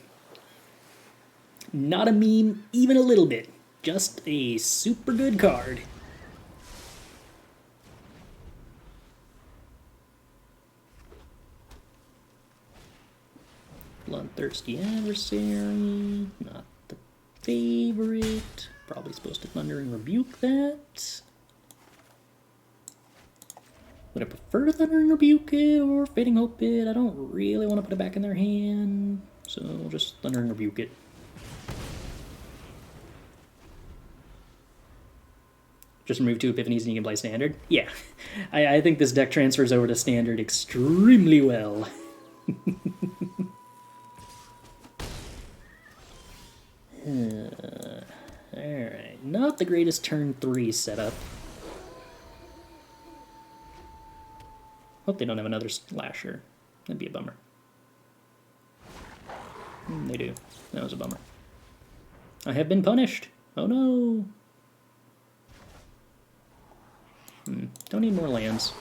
Not a meme, even a little bit. Just a super good card. Bloodthirsty Adversary. Not the favorite. Probably supposed to Thundering Rebuke that. Would I prefer to Thundering Rebuke it or Fading Hope it? I don't really want to put it back in their hand, so we'll just Thundering Rebuke it. Just remove 2 Epiphanies and you can play Standard? Yeah, I think this deck transfers over to Standard extremely well. Alright, not the greatest turn 3 setup. Hope they don't have another Slasher. That'd be a bummer. They do. That was a bummer. I have been punished. Oh no. Don't need more lands.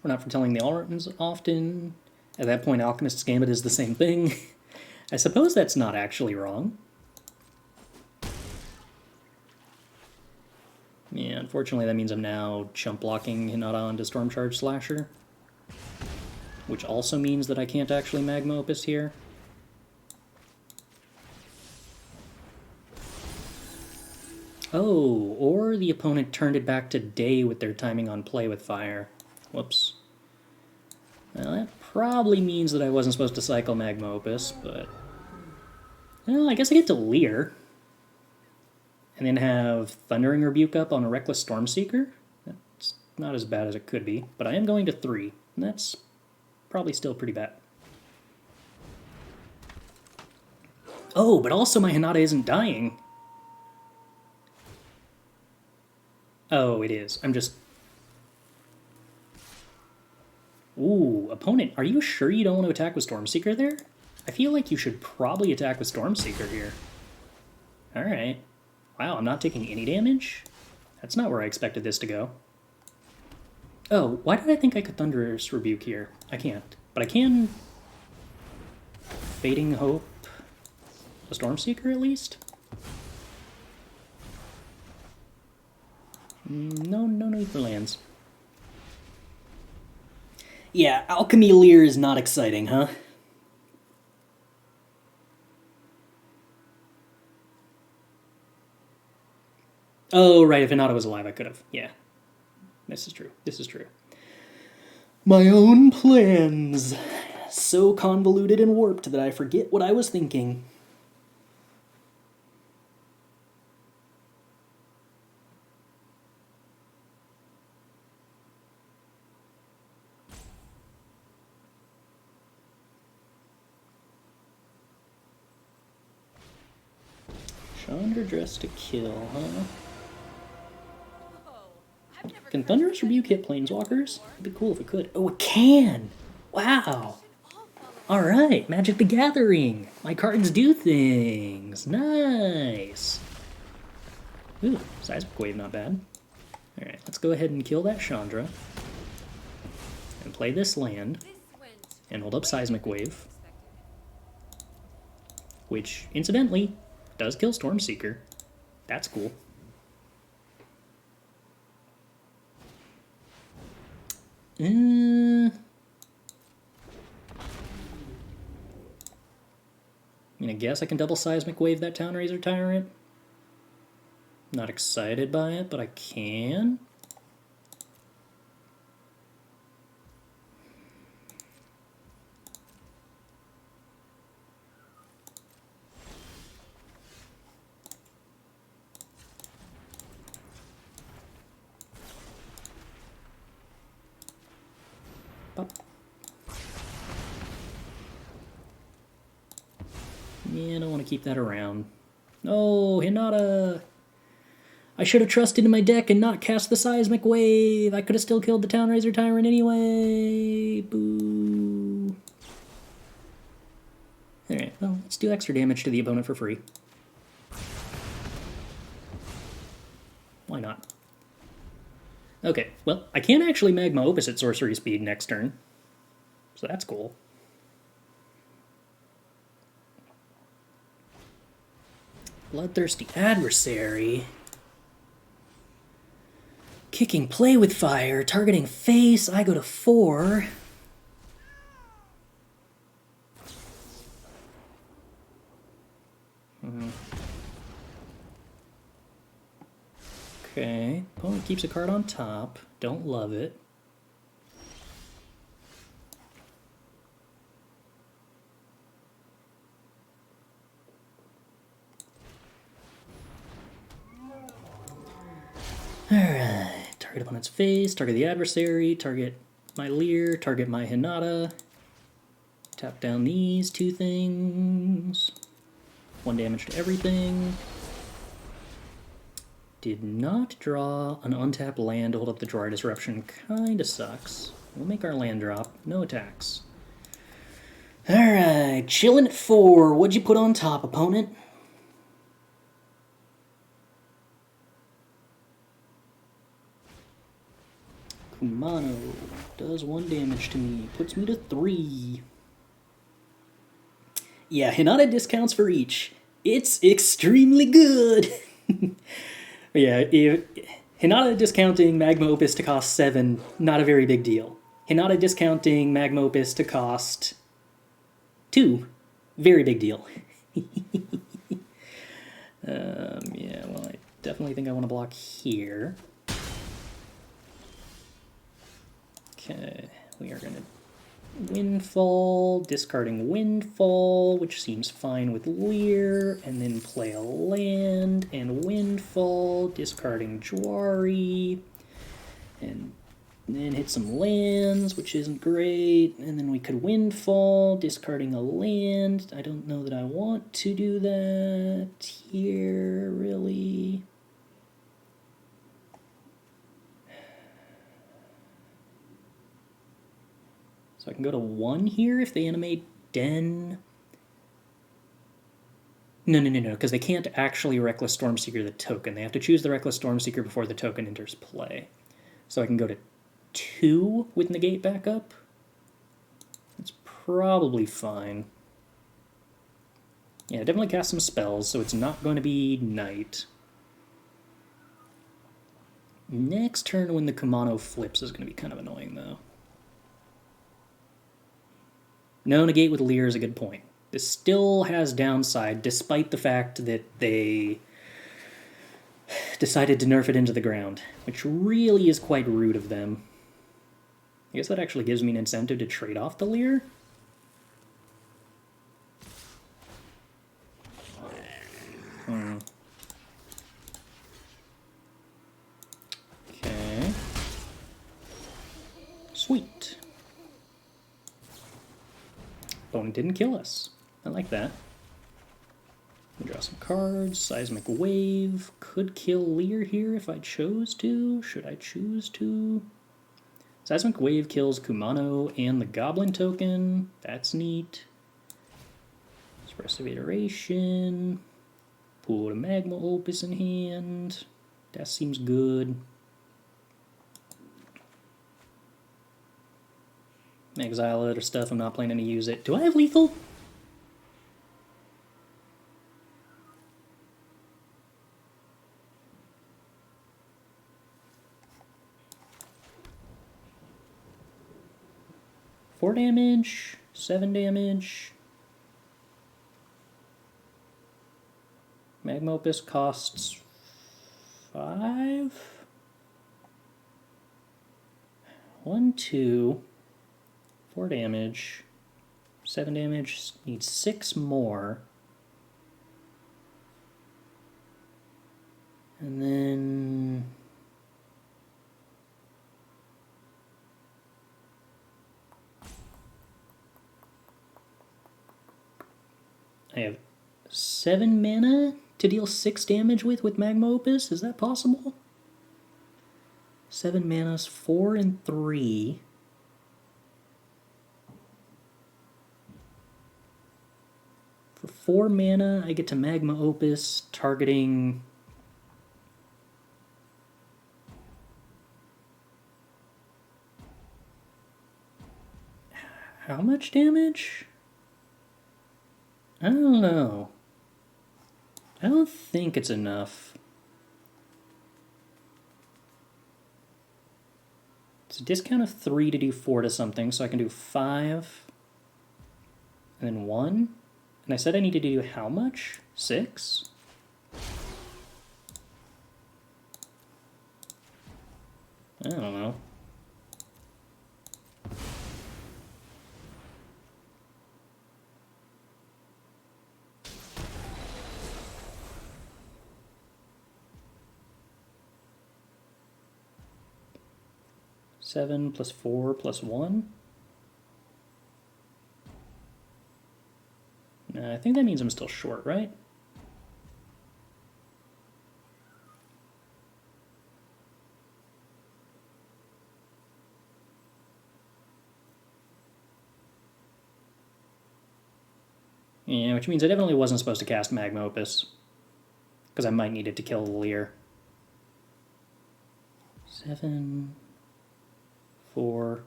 We're not foretelling the A-Alrunds often. At that point, Alchemist's Gambit is the same thing. I suppose that's not actually wrong. Yeah, unfortunately that means I'm now chump blocking Hinata onto Stormcharged Slasher. which also means that I can't actually Magma Opus here. Oh, or the opponent turned it back to day with their timing on play with fire. Whoops. Well, that probably means that I wasn't supposed to cycle Magma Opus, but... Well, I guess I get to Leer. And then have Thundering Rebuke up on a Reckless Stormseeker. That's not as bad as it could be, but I am going to 3, and that's probably still pretty bad. Oh, but also my Hinata isn't dying. Oh, it is. I'm just... Ooh, opponent, are you sure you don't want to attack with Stormseeker there? I feel like you should probably attack with Stormseeker here. Alright. Wow, I'm not taking any damage? That's not where I expected this to go. Oh, why did I think I could Thunderous Rebuke here? I can't. But I can... Fading Hope... A Stormseeker, at least? No need for lands. Yeah, Alchemy A-Lier is not exciting, huh? Oh, right, if Hinata was alive, I could have. Yeah. This is true. This is true. My own plans. So convoluted and warped that I forget what I was thinking. Chandra dressed to kill, huh? Can Thunderous Rebuke hit Planeswalkers? It'd be cool if it could. Oh, it can! Wow! Alright, Magic the Gathering! My cards do things! Nice! Ooh, Seismic Wave, not bad. Alright, let's go ahead and kill that Chandra. And play this land. And hold up Seismic Wave. Which, incidentally, does kill Stormseeker. That's cool. I mean, I guess I can double Seismic Wave that Town Razor Tyrant. Not excited by it, but I can. Yeah, I don't want to keep that around. No, Hinata! I should have trusted in my deck and not cast the Seismic Wave! I could have still killed the Town Razor Tyrant anyway! Boo! Alright, well, let's do extra damage to the opponent for free. Why not? Okay, well, I can actually Magma Opus at sorcery speed next turn. So that's cool. Bloodthirsty Adversary. Kicking play with fire, targeting face, I go to 4. Okay, opponent keeps a card on top, don't love it. Alright, target opponent's face, target the adversary, target my Leer, target my Hinata. Tap down these 2 things. 1 damage to everything. Did not draw an untapped land to hold up the Jwari Disruption. Kinda sucks. We'll make our land drop. No attacks. Alright, chillin' at 4. What'd you put on top, opponent? Kumano does 1 damage to me, puts me to 3. Yeah, Hinata discounts for each. It's extremely good! Yeah, Hinata discounting Magma Opus to cost 7, not a very big deal. Hinata discounting Magma Opus to cost 2. Very big deal. Yeah, well, I definitely think I want to block here. Okay, we are going to Windfall, discarding Windfall, which seems fine with Leer, and then play a land, and Windfall, discarding Jwari, and then hit some lands, which isn't great, and then we could Windfall, discarding a land. I don't know that I want to do that here, really. So I can go to 1 here if they animate Den. No, because they can't actually Reckless Stormseeker the token. They have to choose the Reckless Stormseeker before the token enters play. So I can go to 2 with Negate backup. That's probably fine. Yeah, definitely cast some spells, so it's not going to be Night. Next turn when the Kumano flips is going to be kind of annoying, though. No, Negate with Leer is a good point. This still has downside, despite the fact that they decided to nerf it into the ground, which really is quite rude of them. I guess that actually gives me an incentive to trade off the Leer. Okay. Sweet. Opponent didn't kill us. I like that. Draw some cards. Seismic Wave. Could kill Leer here if I chose to. Should I choose to? Seismic Wave kills Kumano and the Goblin token. That's neat. Expressive Iteration. Put a Magma Opus in hand. That seems good. Exile other stuff. I'm not planning to use it. Do I have lethal? Four damage, 7 damage. Magma Opus costs 5. 1, 2. 4 damage, 7 damage, needs 6 more. And then I have 7 mana to deal 6 damage with Magma Opus. Is that possible? 7 manas, 4 and 3. For 4 mana, I get to Magma Opus, targeting how much damage? I don't know. I don't think it's enough. It's a discount of 3 to do 4 to something, so I can do 5 and then 1. And I said I needed to do how much? 6? I don't know. Seven plus 4 plus 1. I think that means I'm still short, right? Yeah, which means I definitely wasn't supposed to cast Magma Opus, because I might need it to kill the Leer. 7, 4...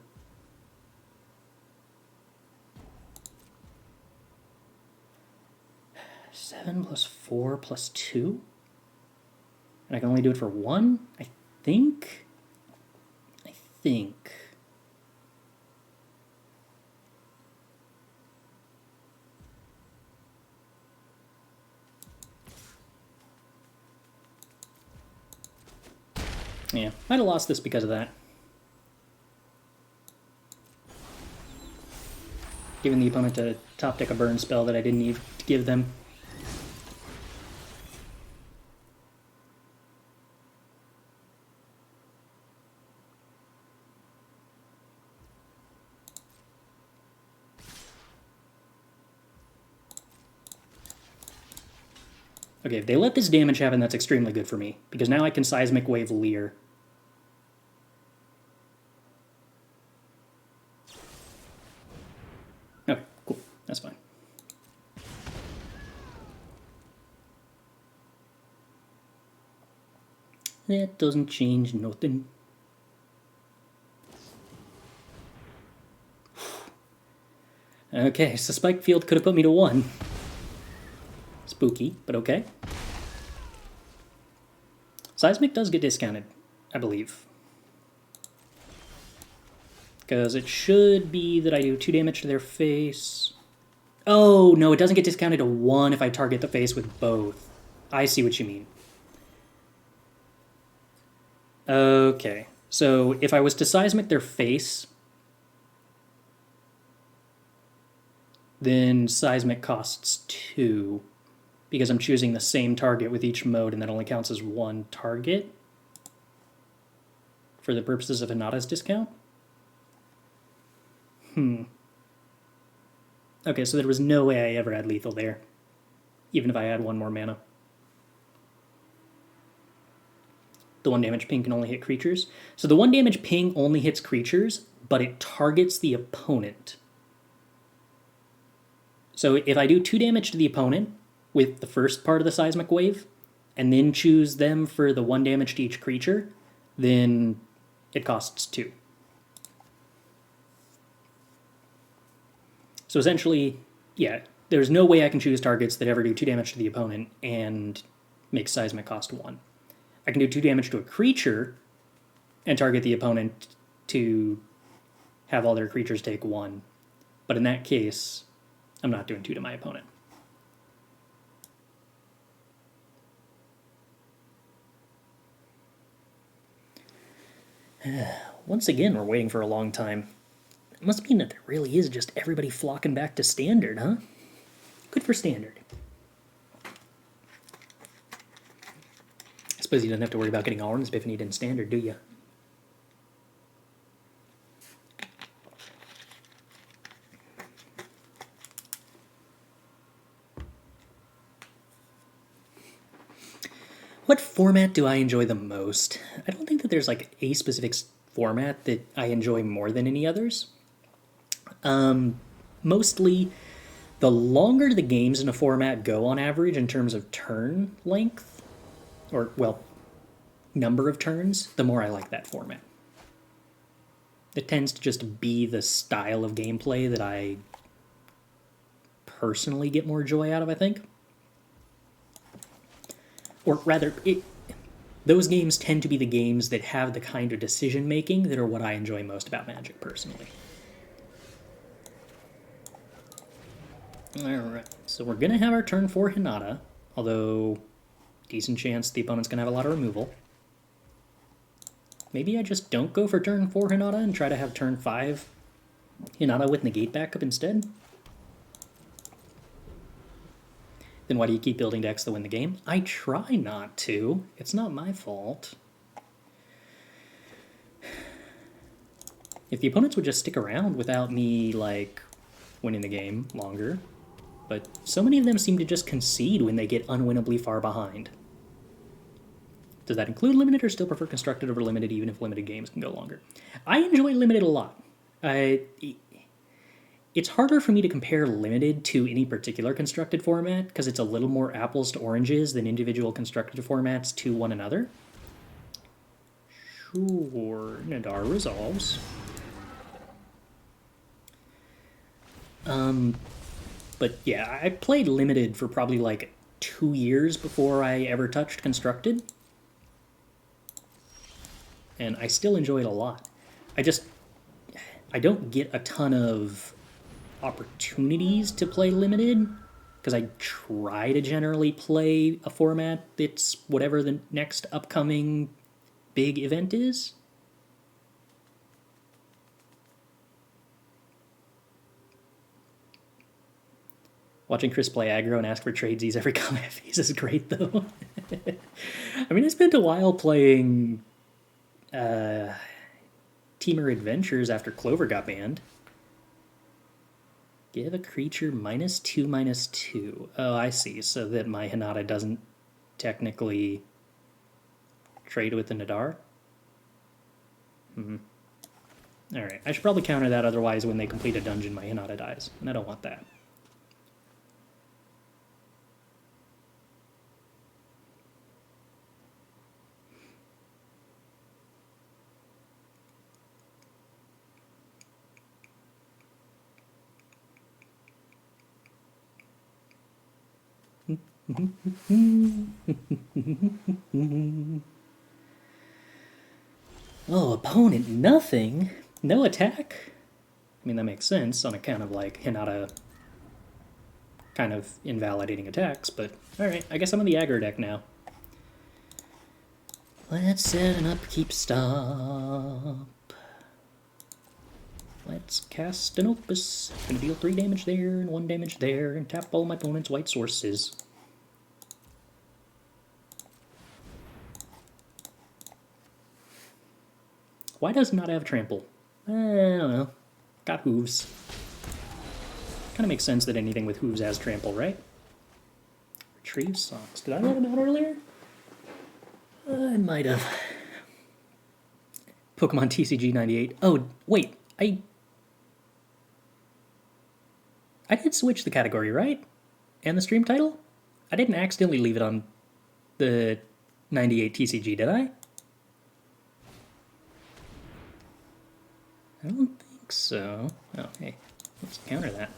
7 plus 4 plus 2? And I can only do it for 1? I think. Yeah, might have lost this because of that. Giving the opponent a top deck a burn spell that I didn't need to give them. Okay, if they let this damage happen, that's extremely good for me, because now I can Seismic Wave Leer. Okay, cool. That's fine. That doesn't change nothing. Okay, so Spike Field could have put me to 1. Spooky, but okay. Seismic does get discounted, I believe. Because it should be that I do 2 damage to their face. Oh, no, it doesn't get discounted to 1 if I target the face with both. I see what you mean. Okay, so if I was to Seismic their face, then Seismic costs 2, because I'm choosing the same target with each mode, and that only counts as 1 target for the purposes of Hinata's discount. Okay, so there was no way I ever had lethal there, even if I had 1 more mana. The 1 damage ping can only hit creatures. So the 1 damage ping only hits creatures, but it targets the opponent. So if I do 2 damage to the opponent with the first part of the Seismic Wave, and then choose them for the 1 damage to each creature, then it costs 2. So essentially, yeah, there's no way I can choose targets that ever do 2 damage to the opponent and make Seismic cost 1. I can do 2 damage to a creature and target the opponent to have all their creatures take 1. But in that case, I'm not doing 2 to my opponent. Once again, we're waiting for a long time. It must mean that there really is just everybody flocking back to Standard, huh? Good for Standard. I suppose you don't have to worry about getting A-Alrund Epiphany in Standard, do you? What format do I enjoy the most? I don't think that there's like a specific format that I enjoy more than any others. Mostly, the longer the games in a format go on average in terms of turn length, or, well, number of turns, the more I like that format. It tends to just be the style of gameplay that I personally get more joy out of, I think. Or rather, those games tend to be the games that have the kind of decision-making that are what I enjoy most about Magic, personally. Alright, so we're going to have our turn 4 Hinata, although decent chance the opponent's going to have a lot of removal. Maybe I just don't go for turn 4 Hinata and try to have turn 5 Hinata with Negate backup instead? Then why do you keep building decks that win the game? I try not to. It's not my fault. If the opponents would just stick around without me, like, winning the game longer. But so many of them seem to just concede when they get unwinnably far behind. Does that include limited or still prefer constructed over limited even if limited games can go longer? I enjoy limited a lot. It's harder for me to compare limited to any particular constructed format because it's a little more apples to oranges than individual constructed formats to one another. Sure, Nadar resolves. But yeah, I played limited for probably like 2 years before I ever touched constructed. And I still enjoy it a lot. I don't get a ton of opportunities to play limited because I try to generally play a format that's whatever the next upcoming big event is. Watching Chris play aggro and ask for tradesies every combat phase is great, though. I mean, I spent a while playing Teamer Adventures after Clover got banned. Give a creature -2/-2. Oh, I see. So that my Hinata doesn't technically trade with the Nadar? Alright, I should probably counter that, otherwise when they complete a dungeon, my Hinata dies. And I don't want that. Oh, opponent, nothing? No attack? I mean, that makes sense on account of, like, Hinata kind of invalidating attacks, but alright, I guess I'm on the aggro deck now. Let's set an upkeep stop. Let's cast an Opus. Gonna deal 3 damage there and 1 damage there, and tap all my opponent's white sources. Why does it not have trample? I don't know. Got hooves. Kind of makes sense that anything with hooves has trample, right? Retrieve socks. Did I let him out earlier? I might have. Pokemon TCG 98. Oh, wait. I did switch the category, right? And the stream title? I didn't accidentally leave it on the 98 TCG, did I? I don't think so. Oh, hey, let's counter that.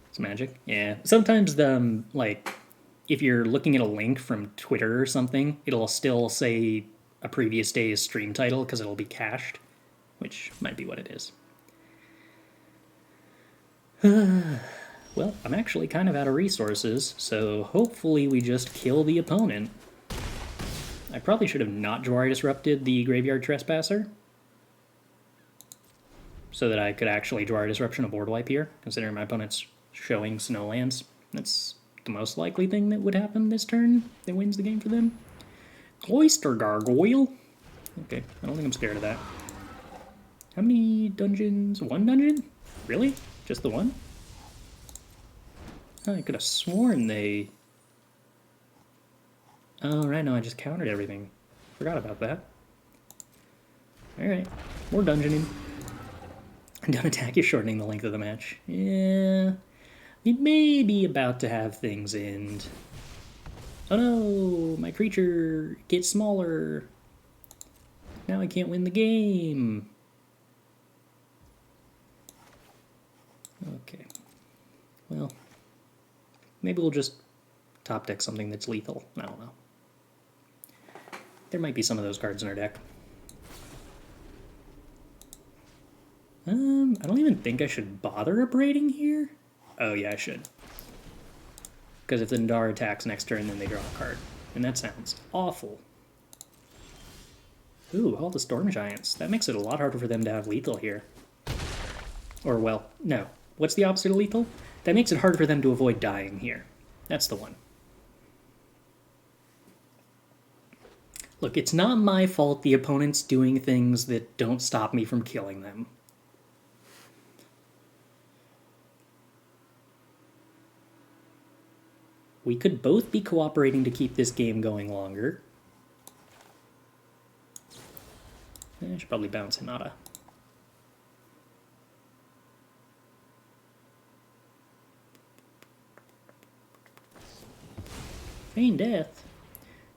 It's magic. Yeah. Sometimes like, if you're looking at a link from Twitter or something, it'll still say a previous day's stream title because it'll be cached, which might be what it is. Well, I'm actually kind of out of resources, so hopefully we just kill the opponent. I probably should have not Jwari Disrupted the Graveyard Trespasser, so that I could actually Jwari Disruption a board wipe here, considering my opponent's showing Snowlands. That's the most likely thing that would happen this turn that wins the game for them. Cloister Gargoyle? Okay, I don't think I'm scared of that. How many dungeons? 1 dungeon? Really? Just the one? Oh, I could have sworn they... Oh, right, no, I just countered everything. Forgot about that. Alright, more dungeoning. Don't attack, you're shortening the length of the match. Yeah, we may be about to have things end. Oh no, my creature gets smaller. Now I can't win the game. Okay, well, maybe we'll just top deck something that's lethal. I don't know. There might be some of those cards in our deck. I don't even think I should bother abrading here. Oh yeah, I should. Because if the Nadar attacks next turn, then they draw a card. And that sounds awful. Ooh, all the Storm Giants. That makes it a lot harder for them to have lethal here. Or, well, no. What's the opposite of lethal? That makes it harder for them to avoid dying here. That's the one. Look, it's not my fault the opponent's doing things that don't stop me from killing them. We could both be cooperating to keep this game going longer. I should probably bounce Hinata. Feign death.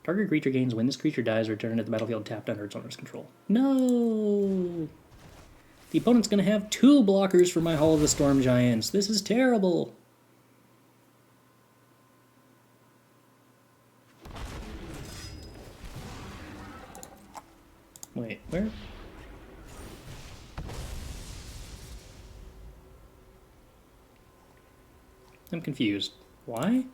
Target creature gains when this creature dies, return to the battlefield tapped under its owner's control. No! The opponent's gonna have 2 blockers for my Hall of the Storm Giants. This is terrible. Wait, where? I'm confused. Why?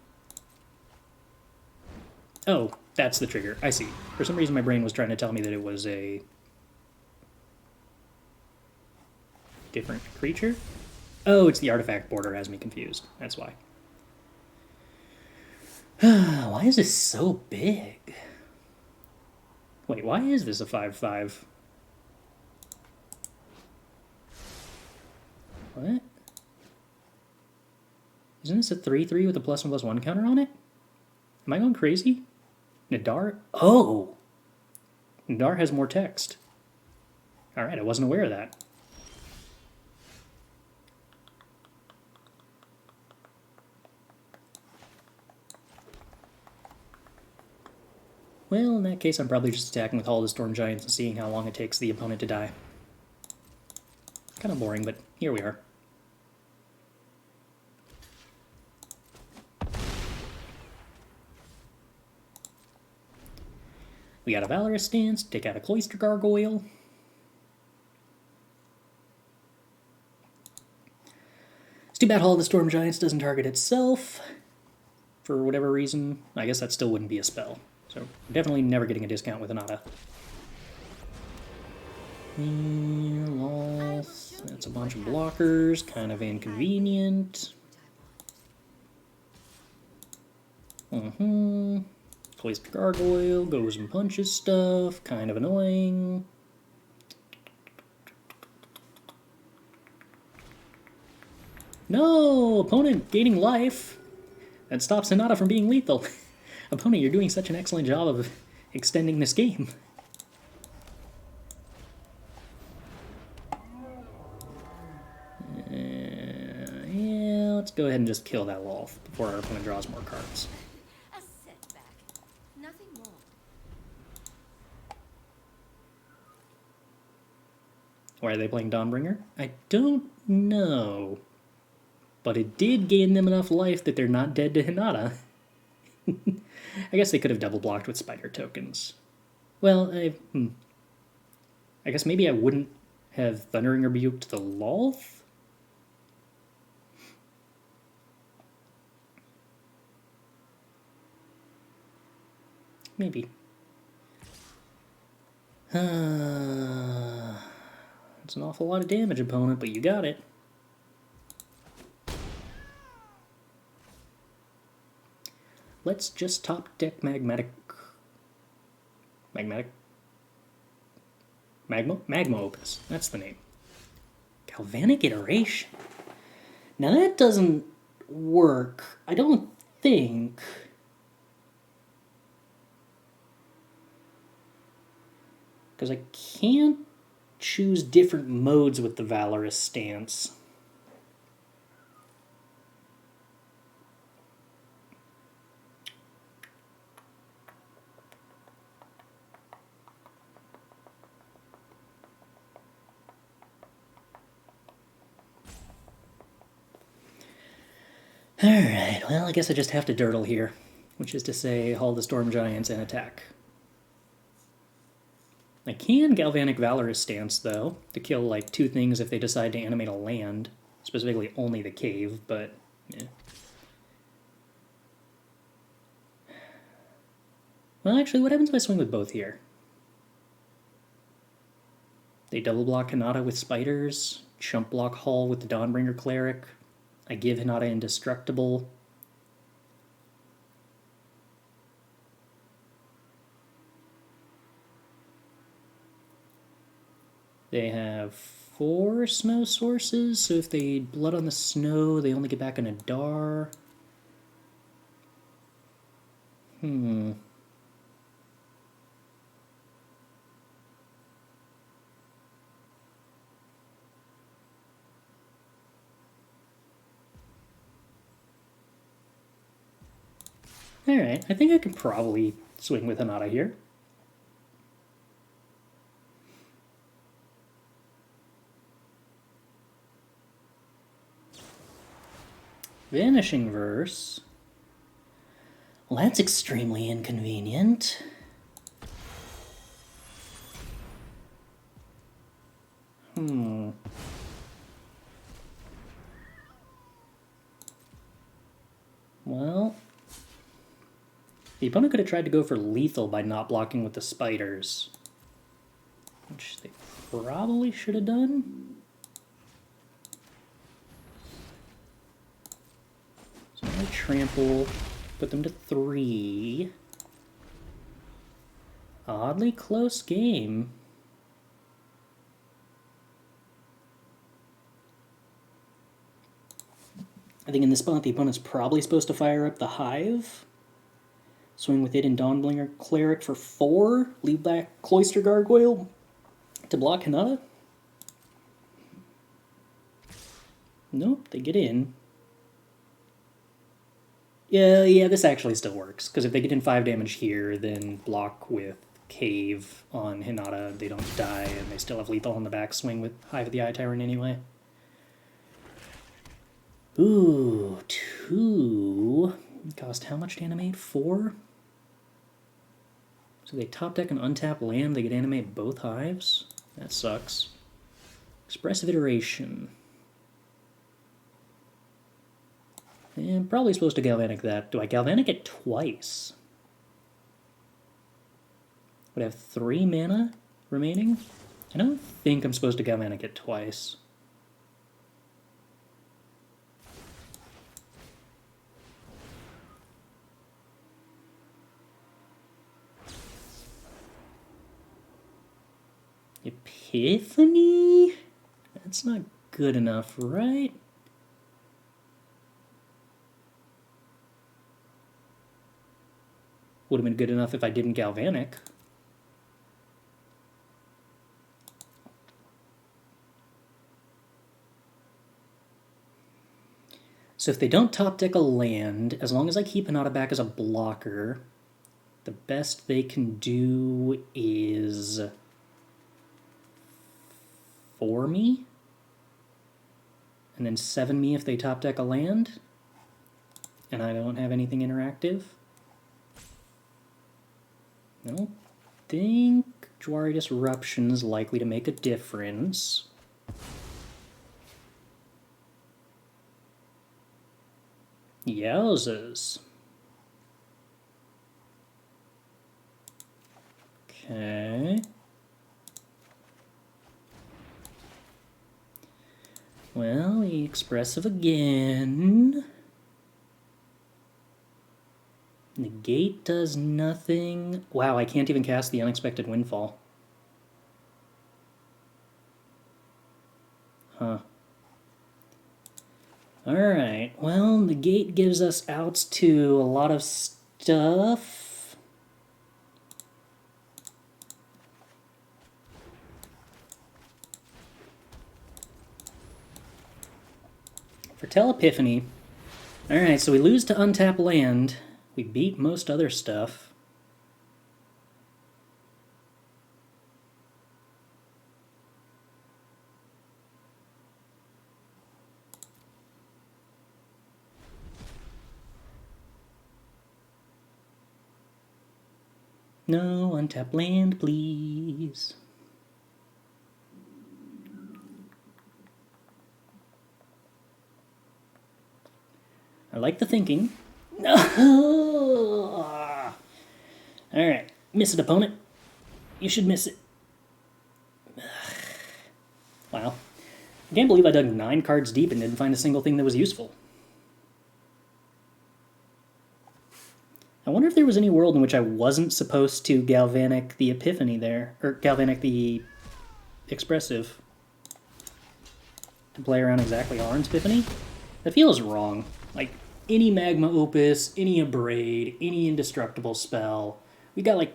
Oh, That's the trigger. I see. For some reason, my brain was trying to tell me that it was a different creature. Oh, it's the artifact border has me confused. That's why. Why is this so big? Wait, why is this a 5/5? What? Isn't this a 3/3 with a +1/+1 counter on it? Am I going crazy? Nadar? Oh! Nadar has more text. Alright, I wasn't aware of that. Well, in that case, I'm probably just attacking with all the Storm Giants and seeing how long it takes the opponent to die. Kind of boring, but here we are. We got a Valorous Stance, take out a Cloister Gargoyle. It's too bad Hall of the Storm Giants doesn't target itself. For whatever reason, I guess that still wouldn't be a spell. So, definitely never getting a discount with Hinata. That's a bunch of blockers, kind of inconvenient. Cloister Gargoyle goes and punches stuff, kind of annoying. No! Opponent gaining life. That stops Hinata from being lethal. Opponent, you're doing such an excellent job of extending this game. Yeah, let's go ahead and just kill that Lolth before our opponent draws more cards. A setback. Nothing more. Why are they playing Dawnbringer? I don't know. But it did gain them enough life that they're not dead to Hinata. I guess they could have double blocked with spider tokens. Well, I guess maybe I wouldn't have Thundering Rebuked the Lolth? Maybe. It's an awful lot of damage, opponent, but you got it. Let's just top deck Magma Opus. That's the name. Galvanic Iteration. Now that doesn't work. I don't think. Because I can't choose different modes with the Valorous Stance. Alright, well, I guess I just have to dirtle here, which is to say, haul the Storm Giants and attack. I can Galvanic Valorous Stance, though, to kill, like, 2 things if they decide to animate a land. Specifically only the cave, but, yeah. Well, actually, what happens if I swing with both here? They double block Hinata with spiders, chump block Hull with the Dawnbringer Cleric. I give Hinata Indestructible. They have 4 snow sources, so if they blood on the snow, they only get back an Adar. Alright, I think I can probably swing with Hinata here. Vanishing Verse. Well, that's extremely inconvenient. Well, The opponent could have tried to go for lethal by not blocking with the spiders, which they probably should have done. So I trample, put them to 3. Oddly close game. I think in this spot the opponent's probably supposed to fire up the Hive. Swing with it in Dawnbringer Cleric for 4. Leave back Cloister Gargoyle to block Hinata. Nope, they get in. Yeah, this actually still works, because if they get in 5 damage here, then block with Cave on Hinata, they don't die, and they still have lethal on the backswing with Hive of the Eye Tyrant anyway. Ooh, 2. Cost how much to animate? 4? So they top deck and untap land, they get animate both Hives? That sucks. Expressive Iteration. And I'm probably supposed to Galvanic that. Do I Galvanic it twice? Would I have 3 mana remaining? I don't think I'm supposed to Galvanic it twice. Epiphany? That's not good enough, right? Would have been good enough if I didn't Galvanic. So if they don't top deck a land, as long as I keep Hinata back as a blocker, the best they can do is 4 me, and then 7 me if they top deck a land, and I don't have anything interactive. I don't think Jwari Disruption is likely to make a difference. Yowzers. Okay. Well, expressive again. Negate does nothing. Wow, I can't even cast the Unexpected Windfall. Huh. Alright, well, Negate gives us outs to a lot of stuff. Foretell Epiphany. Alright, so we lose to untap land. We beat most other stuff. No, untap land, please. I like the thinking. No! Alright, miss it, opponent. You should miss it. Wow. I can't believe I dug 9 cards deep and didn't find a single thing that was useful. I wonder if there was any world in which I wasn't supposed to Galvanic the Epiphany there, or Galvanic the Expressive, to play around exactly A-Alrund's Epiphany? That feels wrong. Like, any Magma Opus, any Abrade, any indestructible spell. We got like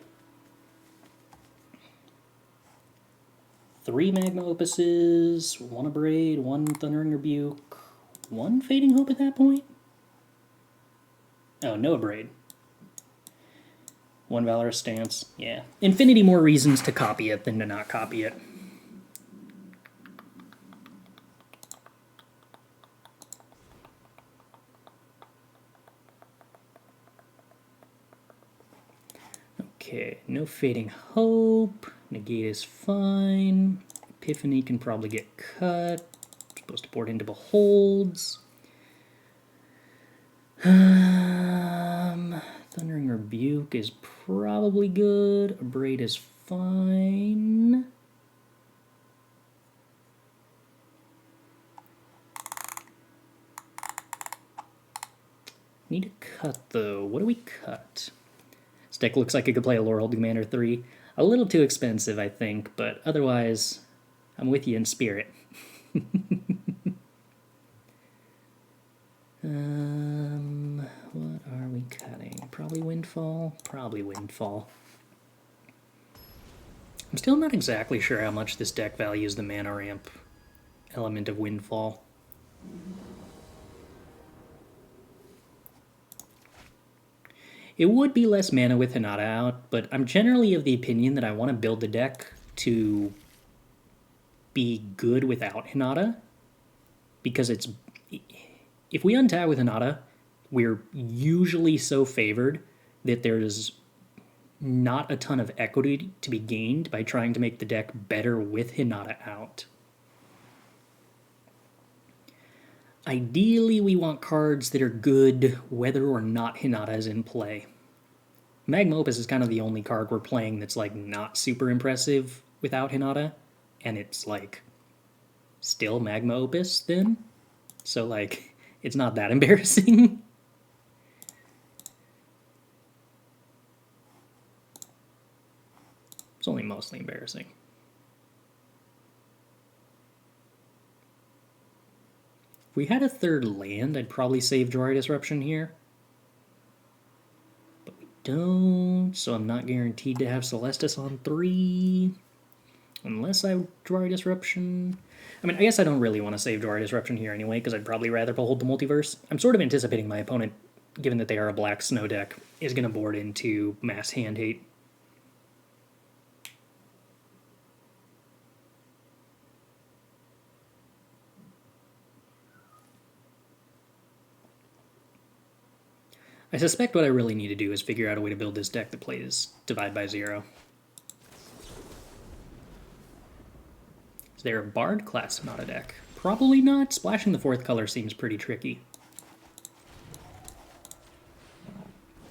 3 Magma Opuses, 1 Abrade, 1 Thundering Rebuke, 1 Fading Hope at that point? Oh, no Abrade. 1 Valorous Stance, yeah. Infinity more reasons to copy it than to not copy it. Okay, no Fading Hope. Negate is fine. Epiphany can probably get cut. Supposed to board into Beholds. Thundering Rebuke is probably good. Abrade is fine. Need to cut, though. What do we cut? This deck looks like it could play a Laurel Commander 3. A little too expensive, I think, but otherwise, I'm with you in spirit. What are we cutting? Probably Windfall? Probably Windfall. I'm still not exactly sure how much this deck values the mana ramp element of Windfall. It would be less mana with Hinata out, but I'm generally of the opinion that I want to build the deck to be good without Hinata, because it's... If we untap with Hinata, we're usually so favored that there's not a ton of equity to be gained by trying to make the deck better with Hinata out. Ideally, we want cards that are good whether or not Hinata is in play. Magma Opus is kind of the only card we're playing that's like not super impressive without Hinata, and it's like still Magma Opus then, so like it's not that embarrassing. It's only mostly embarrassing. If we had a third land, I'd probably save Jwari Disruption here. But we don't, so I'm not guaranteed to have Celestus on 3. Unless I Jwari Disruption. I mean, I guess I don't really want to save Jwari Disruption here anyway, because I'd probably rather Behold the Multiverse. I'm sort of anticipating my opponent, given that they are a black snow deck, is going to board into mass hand hate. I suspect what I really need to do is figure out a way to build this deck that plays Divide by Zero. Is there a Bard class Hinata deck? Probably not. Splashing the 4th color seems pretty tricky.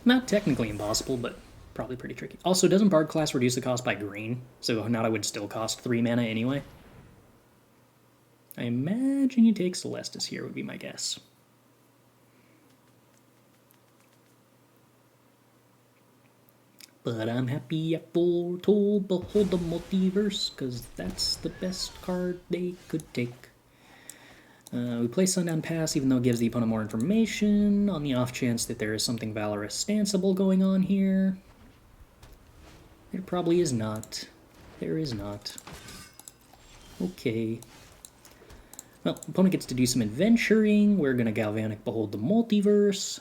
Not technically impossible, but probably pretty tricky. Also, doesn't Bard class reduce the cost by green? So Hinata would still cost 3 mana anyway? I imagine you take Celestus here would be my guess. But I'm happy I foretold Behold the Multiverse, because that's the best card they could take. We play Sundown Pass, even though it gives the opponent more information, on the off chance that there is something Valorous Stanceable going on here. There probably is not. There is not. Okay. Well, opponent gets to do some adventuring. We're going to Galvanic Behold the Multiverse.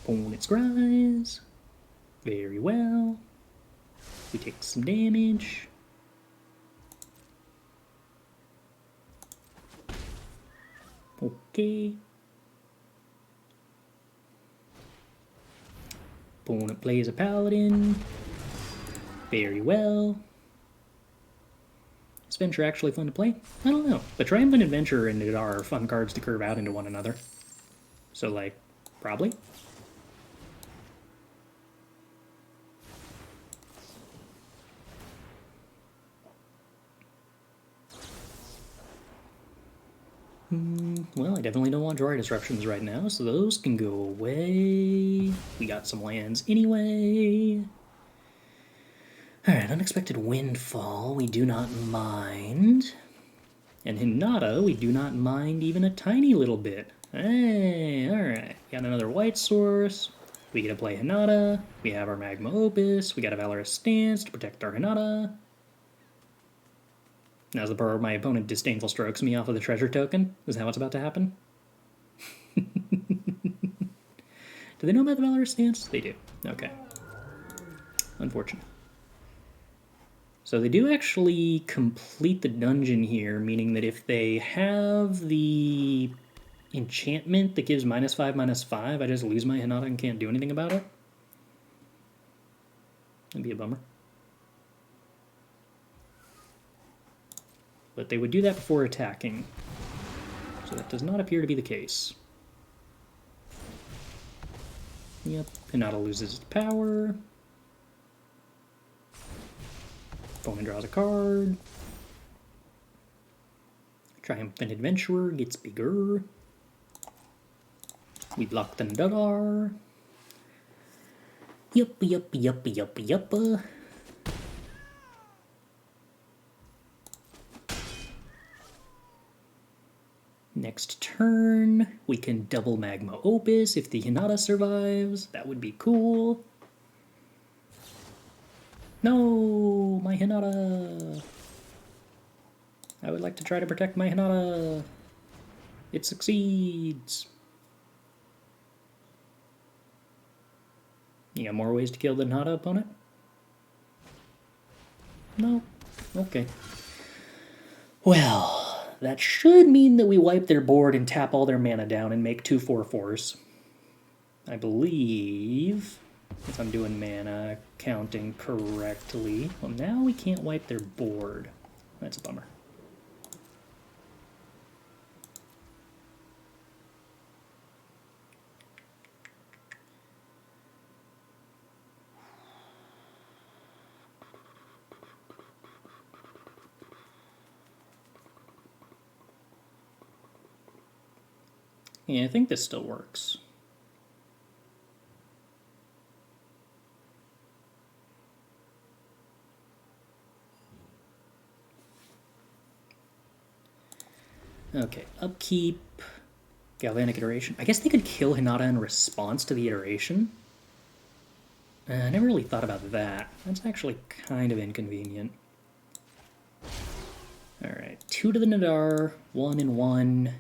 Opponent's Rise. Very well. We take some damage. Okay. Opponent plays a Paladin. Very well. Is Venture actually fun to play? I don't know. But Triumphant Adventure and Nadar are fun cards to curve out into one another. So, like, probably. Well, I definitely don't want Jwari Disruptions right now, so those can go away. We got some lands anyway. Alright, Unexpected Windfall, we do not mind. And Hinata, we do not mind even a tiny little bit. Hey, alright. Got another white source. We get to play Hinata. We have our Magma Opus. We got a Valorous Stance to protect our Hinata. Now's the part where my opponent Disdainful Strokes me off of the treasure token. Is that what's about to happen? Do they know about the Valorous Stance? They do. Okay. Unfortunate. So they do actually complete the dungeon here, meaning that if they have the enchantment that gives -5/-5, I just lose my Hinata and can't do anything about it. That'd be a bummer. but they would do that before attacking. So that does not appear to be the case. Yep, Hinata loses its power. Opponent draws a card. Triumphant Adventurer gets bigger. We block the Nadar. Yup. Next turn, we can double Magma Opus if the Hinata survives. That would be cool. No, my Hinata. I would like to try to protect my Hinata. It succeeds. You got more ways to kill the Hinata, opponent? No? Okay. Well, that should mean that we wipe their board and tap all their mana down and make 2 4/4s. I believe, if I'm doing mana counting correctly. Well, now we can't wipe their board. That's a bummer. Yeah, I think this still works. Okay, upkeep, Galvanic Iteration. I guess they could kill Hinata in response to the iteration. I never really thought about that. That's actually kind of inconvenient. Alright, 2 to the Nadar, 1 and 1.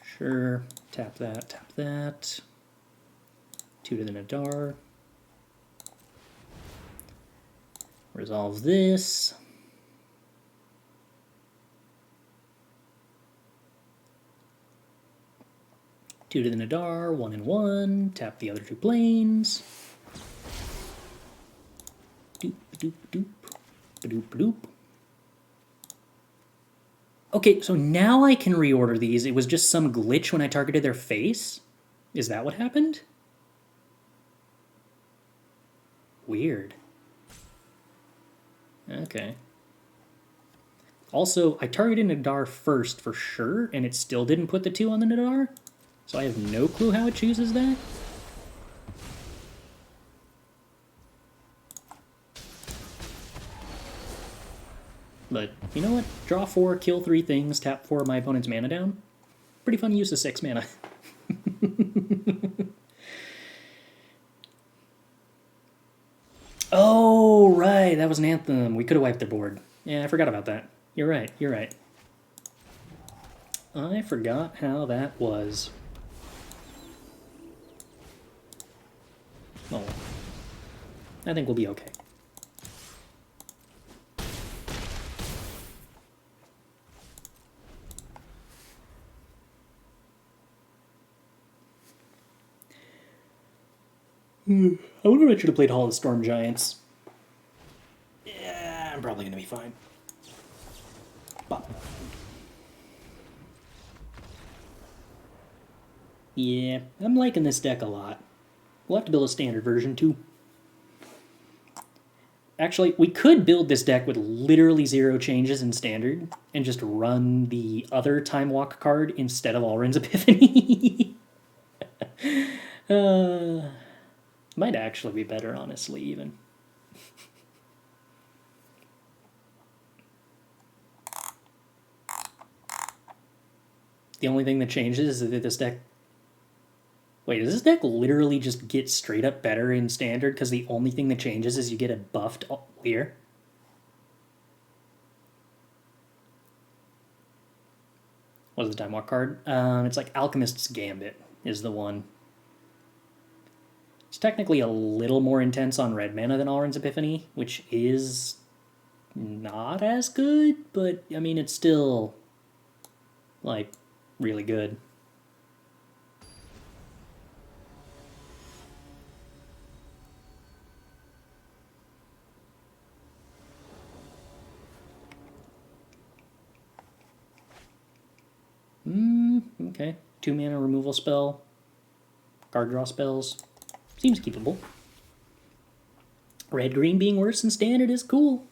Sure, tap that. 2 to the Nadar. Resolve this. Two to the Nadar, 1 and 1. Tap the other 2 planes. Doop, doop, doop. Doop, doop. Okay, so now I can reorder these. It was just some glitch when I targeted their face? Is that what happened? Weird. Okay. Also, I targeted Nadar first for sure, and it still didn't put the 2 on the Nadar? So I have no clue how it chooses that? But, you know what? Draw 4, kill 3 things, tap 4 of my opponent's mana down. Pretty fun use of 6 mana. Oh, right, that was an Anthem. We could have wiped their board. Yeah, I forgot about that. You're right. I forgot how that was. Oh, I think we'll be okay. I wonder if I should have played Hall of the Storm Giants. Yeah, I'm probably going to be fine. But yeah, I'm liking this deck a lot. We'll have to build a standard version too. Actually, we could build this deck with literally 0 changes in standard and just run the other Time Walk card instead of A-Alrund's Epiphany. Might actually be better, honestly, even. The only thing that changes is that this deck... Wait, does this deck literally just get straight up better in standard because the only thing that changes is you get a buffed A-Lier? What's the Time Walk card? It's like Alchemist's Gambit is the one. It's technically a little more intense on red mana than A-Alrund's Epiphany, which is not as good, but, I mean, it's still, like, really good. Okay, 2 mana removal spell, card draw spells. Seems keepable. Red-green being worse than standard is cool.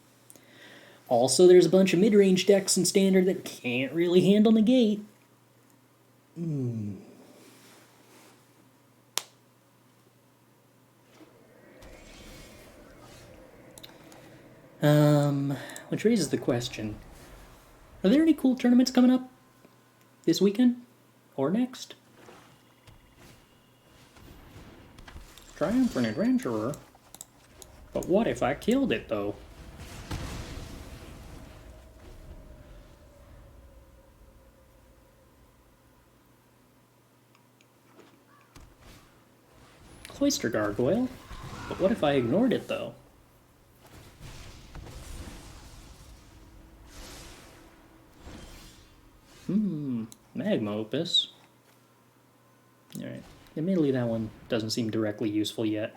Also, there's a bunch of mid-range decks in standard that can't really handle Negate. Which raises the question, are there any cool tournaments coming up this weekend or next? Triumphant Adventurer? But what if I killed it, though? Cloister Gargoyle? But what if I ignored it, though? Magma Opus. Alright. Admittedly, that one doesn't seem directly useful yet.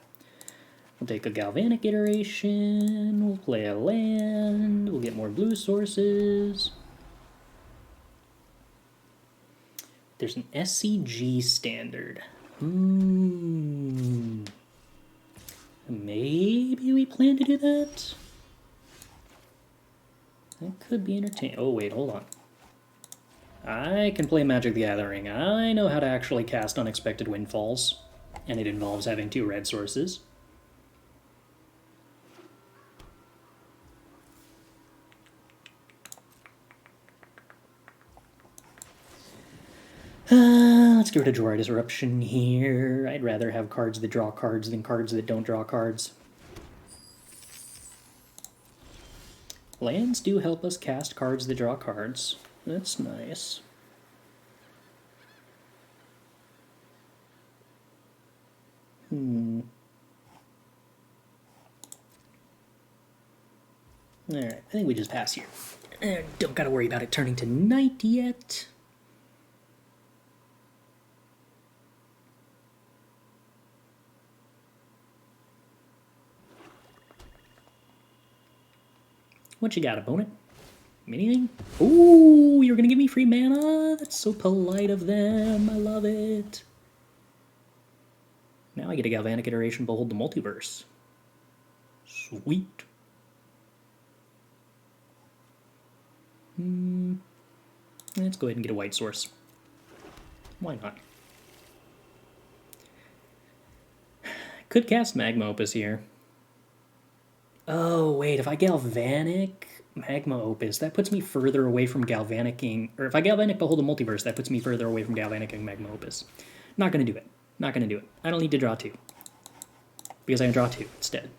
We'll take a Galvanic Iteration, we'll play a land, we'll get more blue sources. There's an SCG standard. Maybe we plan to do that? That could be entertaining. Oh wait, hold on. I can play Magic the Gathering. I know how to actually cast Unexpected Windfalls, and it involves having 2 red sources. Let's get rid of Jwari Disruption here. I'd rather have cards that draw cards than cards that don't draw cards. Lands do help us cast cards that draw cards. That's nice. Alright, I think we just pass here. Don't gotta worry about it turning to night yet. What you got, opponent? Anything? Ooh, you're gonna give me free mana? That's so polite of them. I love it. Now I get a Galvanic Iteration, Behold the Multiverse. Sweet. Let's go ahead and get a white source. Why not? Could cast Magma Opus here. Oh, wait, if I Galvanic Magma Opus, that puts me further away from Galvanicing, or if I Galvanic Behold the Multiverse, that puts me further away from Galvanicing Magma Opus. Not gonna do it. Not gonna do it. I don't need to draw 2. Because I can draw 2 instead.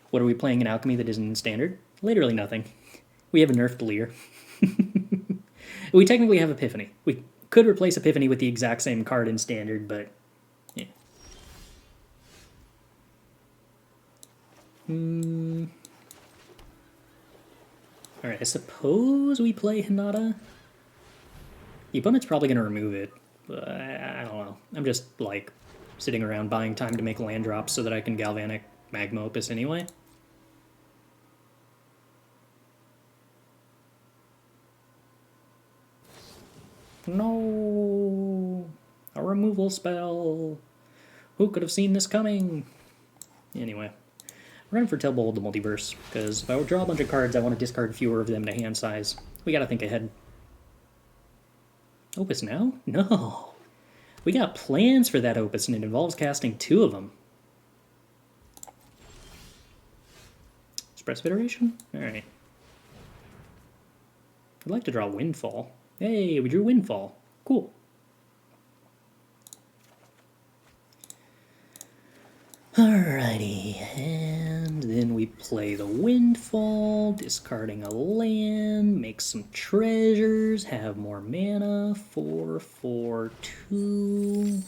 What are we playing in Alchemy that isn't in Standard? Literally nothing. We have a nerfed A-Lier. We technically have Epiphany. We could replace Epiphany with the exact same card in Standard, but yeah. Alright, I suppose we play Hinata. The opponent's probably going to remove it, but I don't know. I'm just, like, sitting around buying time to make land drops so that I can Galvanic Magma Opus anyway. No! A removal spell! Who could have seen this coming? Anyway. We're running for Behold the Multiverse, because if I draw a bunch of cards, I want to discard fewer of them to hand size. We gotta think ahead. Opus now? No. We got plans for that Opus, and it involves casting 2 of them. Expressive Iteration? Alright. I'd like to draw Windfall. Hey, we drew Windfall. Cool. Alrighty, and then we play the Windfall, discarding a land, make some treasures, have more mana, 4, 4, 2.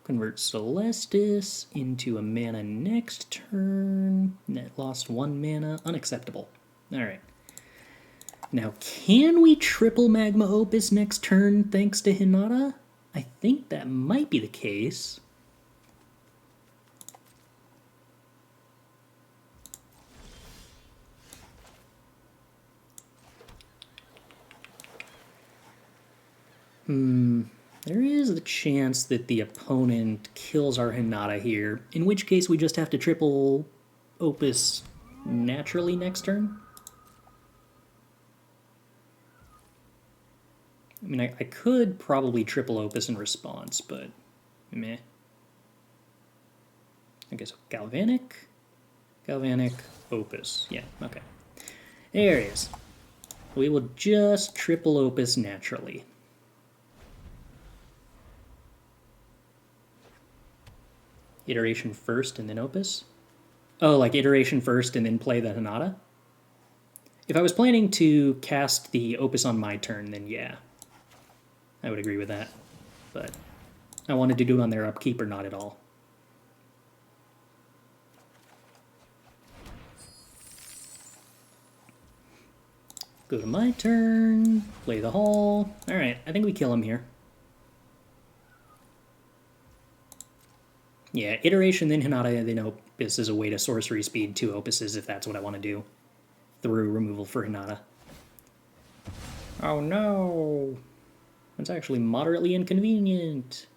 Convert Celestus into a mana next turn. Net lost 1 mana, unacceptable. Alright. Now, can we triple Magma Opus next turn thanks to Hinata? I think that might be the case. There is the chance that the opponent kills our Hinata here, in which case we just have to triple Opus naturally next turn. I mean, I could probably triple Opus in response, but meh. I guess Galvanic, Opus. Yeah, okay. There it is. We will just triple Opus naturally. Iteration first and then Opus? Oh, like iteration first and then play the Hinata? If I was planning to cast the Opus on my turn, then yeah. I would agree with that. But I wanted to do it on their upkeep or not at all. Go to my turn, play the Hall. Alright, I think we kill him here. Yeah, iteration, then Hinata, then Opus is a way to sorcery speed 2 Opuses if that's what I want to do. Through removal for Hinata. Oh no! That's actually moderately inconvenient.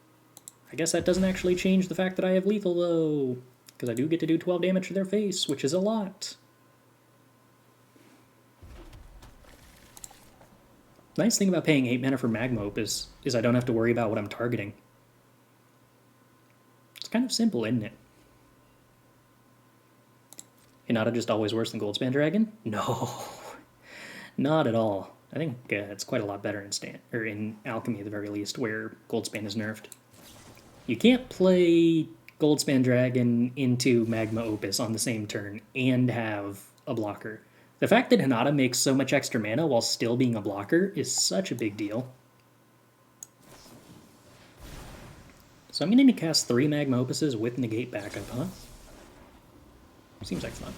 I guess that doesn't actually change the fact that I have lethal though. Because I do get to do 12 damage to their face, which is a lot. Nice thing about paying 8 mana for Magma Opus is I don't have to worry about what I'm targeting. It's kind of simple, isn't it? Hinata just always worse than Goldspan Dragon? No, not at all. I think it's quite a lot better in Alchemy at the very least, where Goldspan is nerfed. You can't play Goldspan Dragon into Magma Opus on the same turn and have a blocker. The fact that Hinata makes so much extra mana while still being a blocker is such a big deal. So I'm going to cast 3 Magma Opuses with Negate backup, huh? Seems like fun.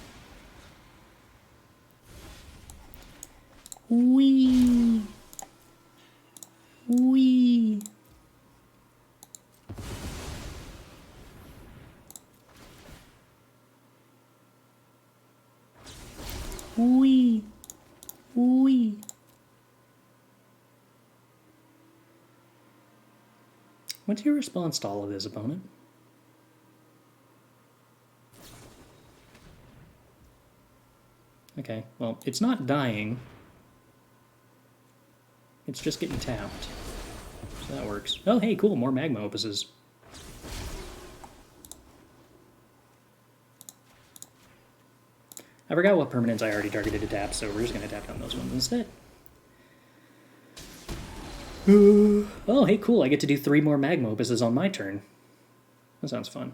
Wee! Wee! Wee! Wee! What's your response to all of this, opponent? Okay, well, it's not dying. It's just getting tapped. So that works. Oh, hey, cool, more Magma Opuses. I forgot what permanents I already targeted to tap, so we're just going to tap down those ones instead. Oh, hey, cool, I get to do 3 more Magma Opuses on my turn. That sounds fun.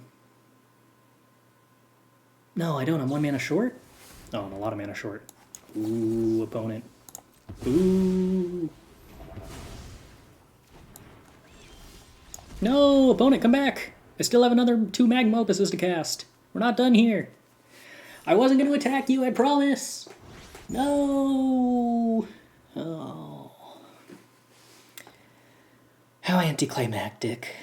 No, I don't, I'm 1 mana short? Oh, I'm a lot of mana short. Ooh, opponent. Ooh. No, opponent, come back! I still have another 2 Magma Opuses to cast. We're not done here. I wasn't going to attack you, I promise! No! Oh. How anticlimactic.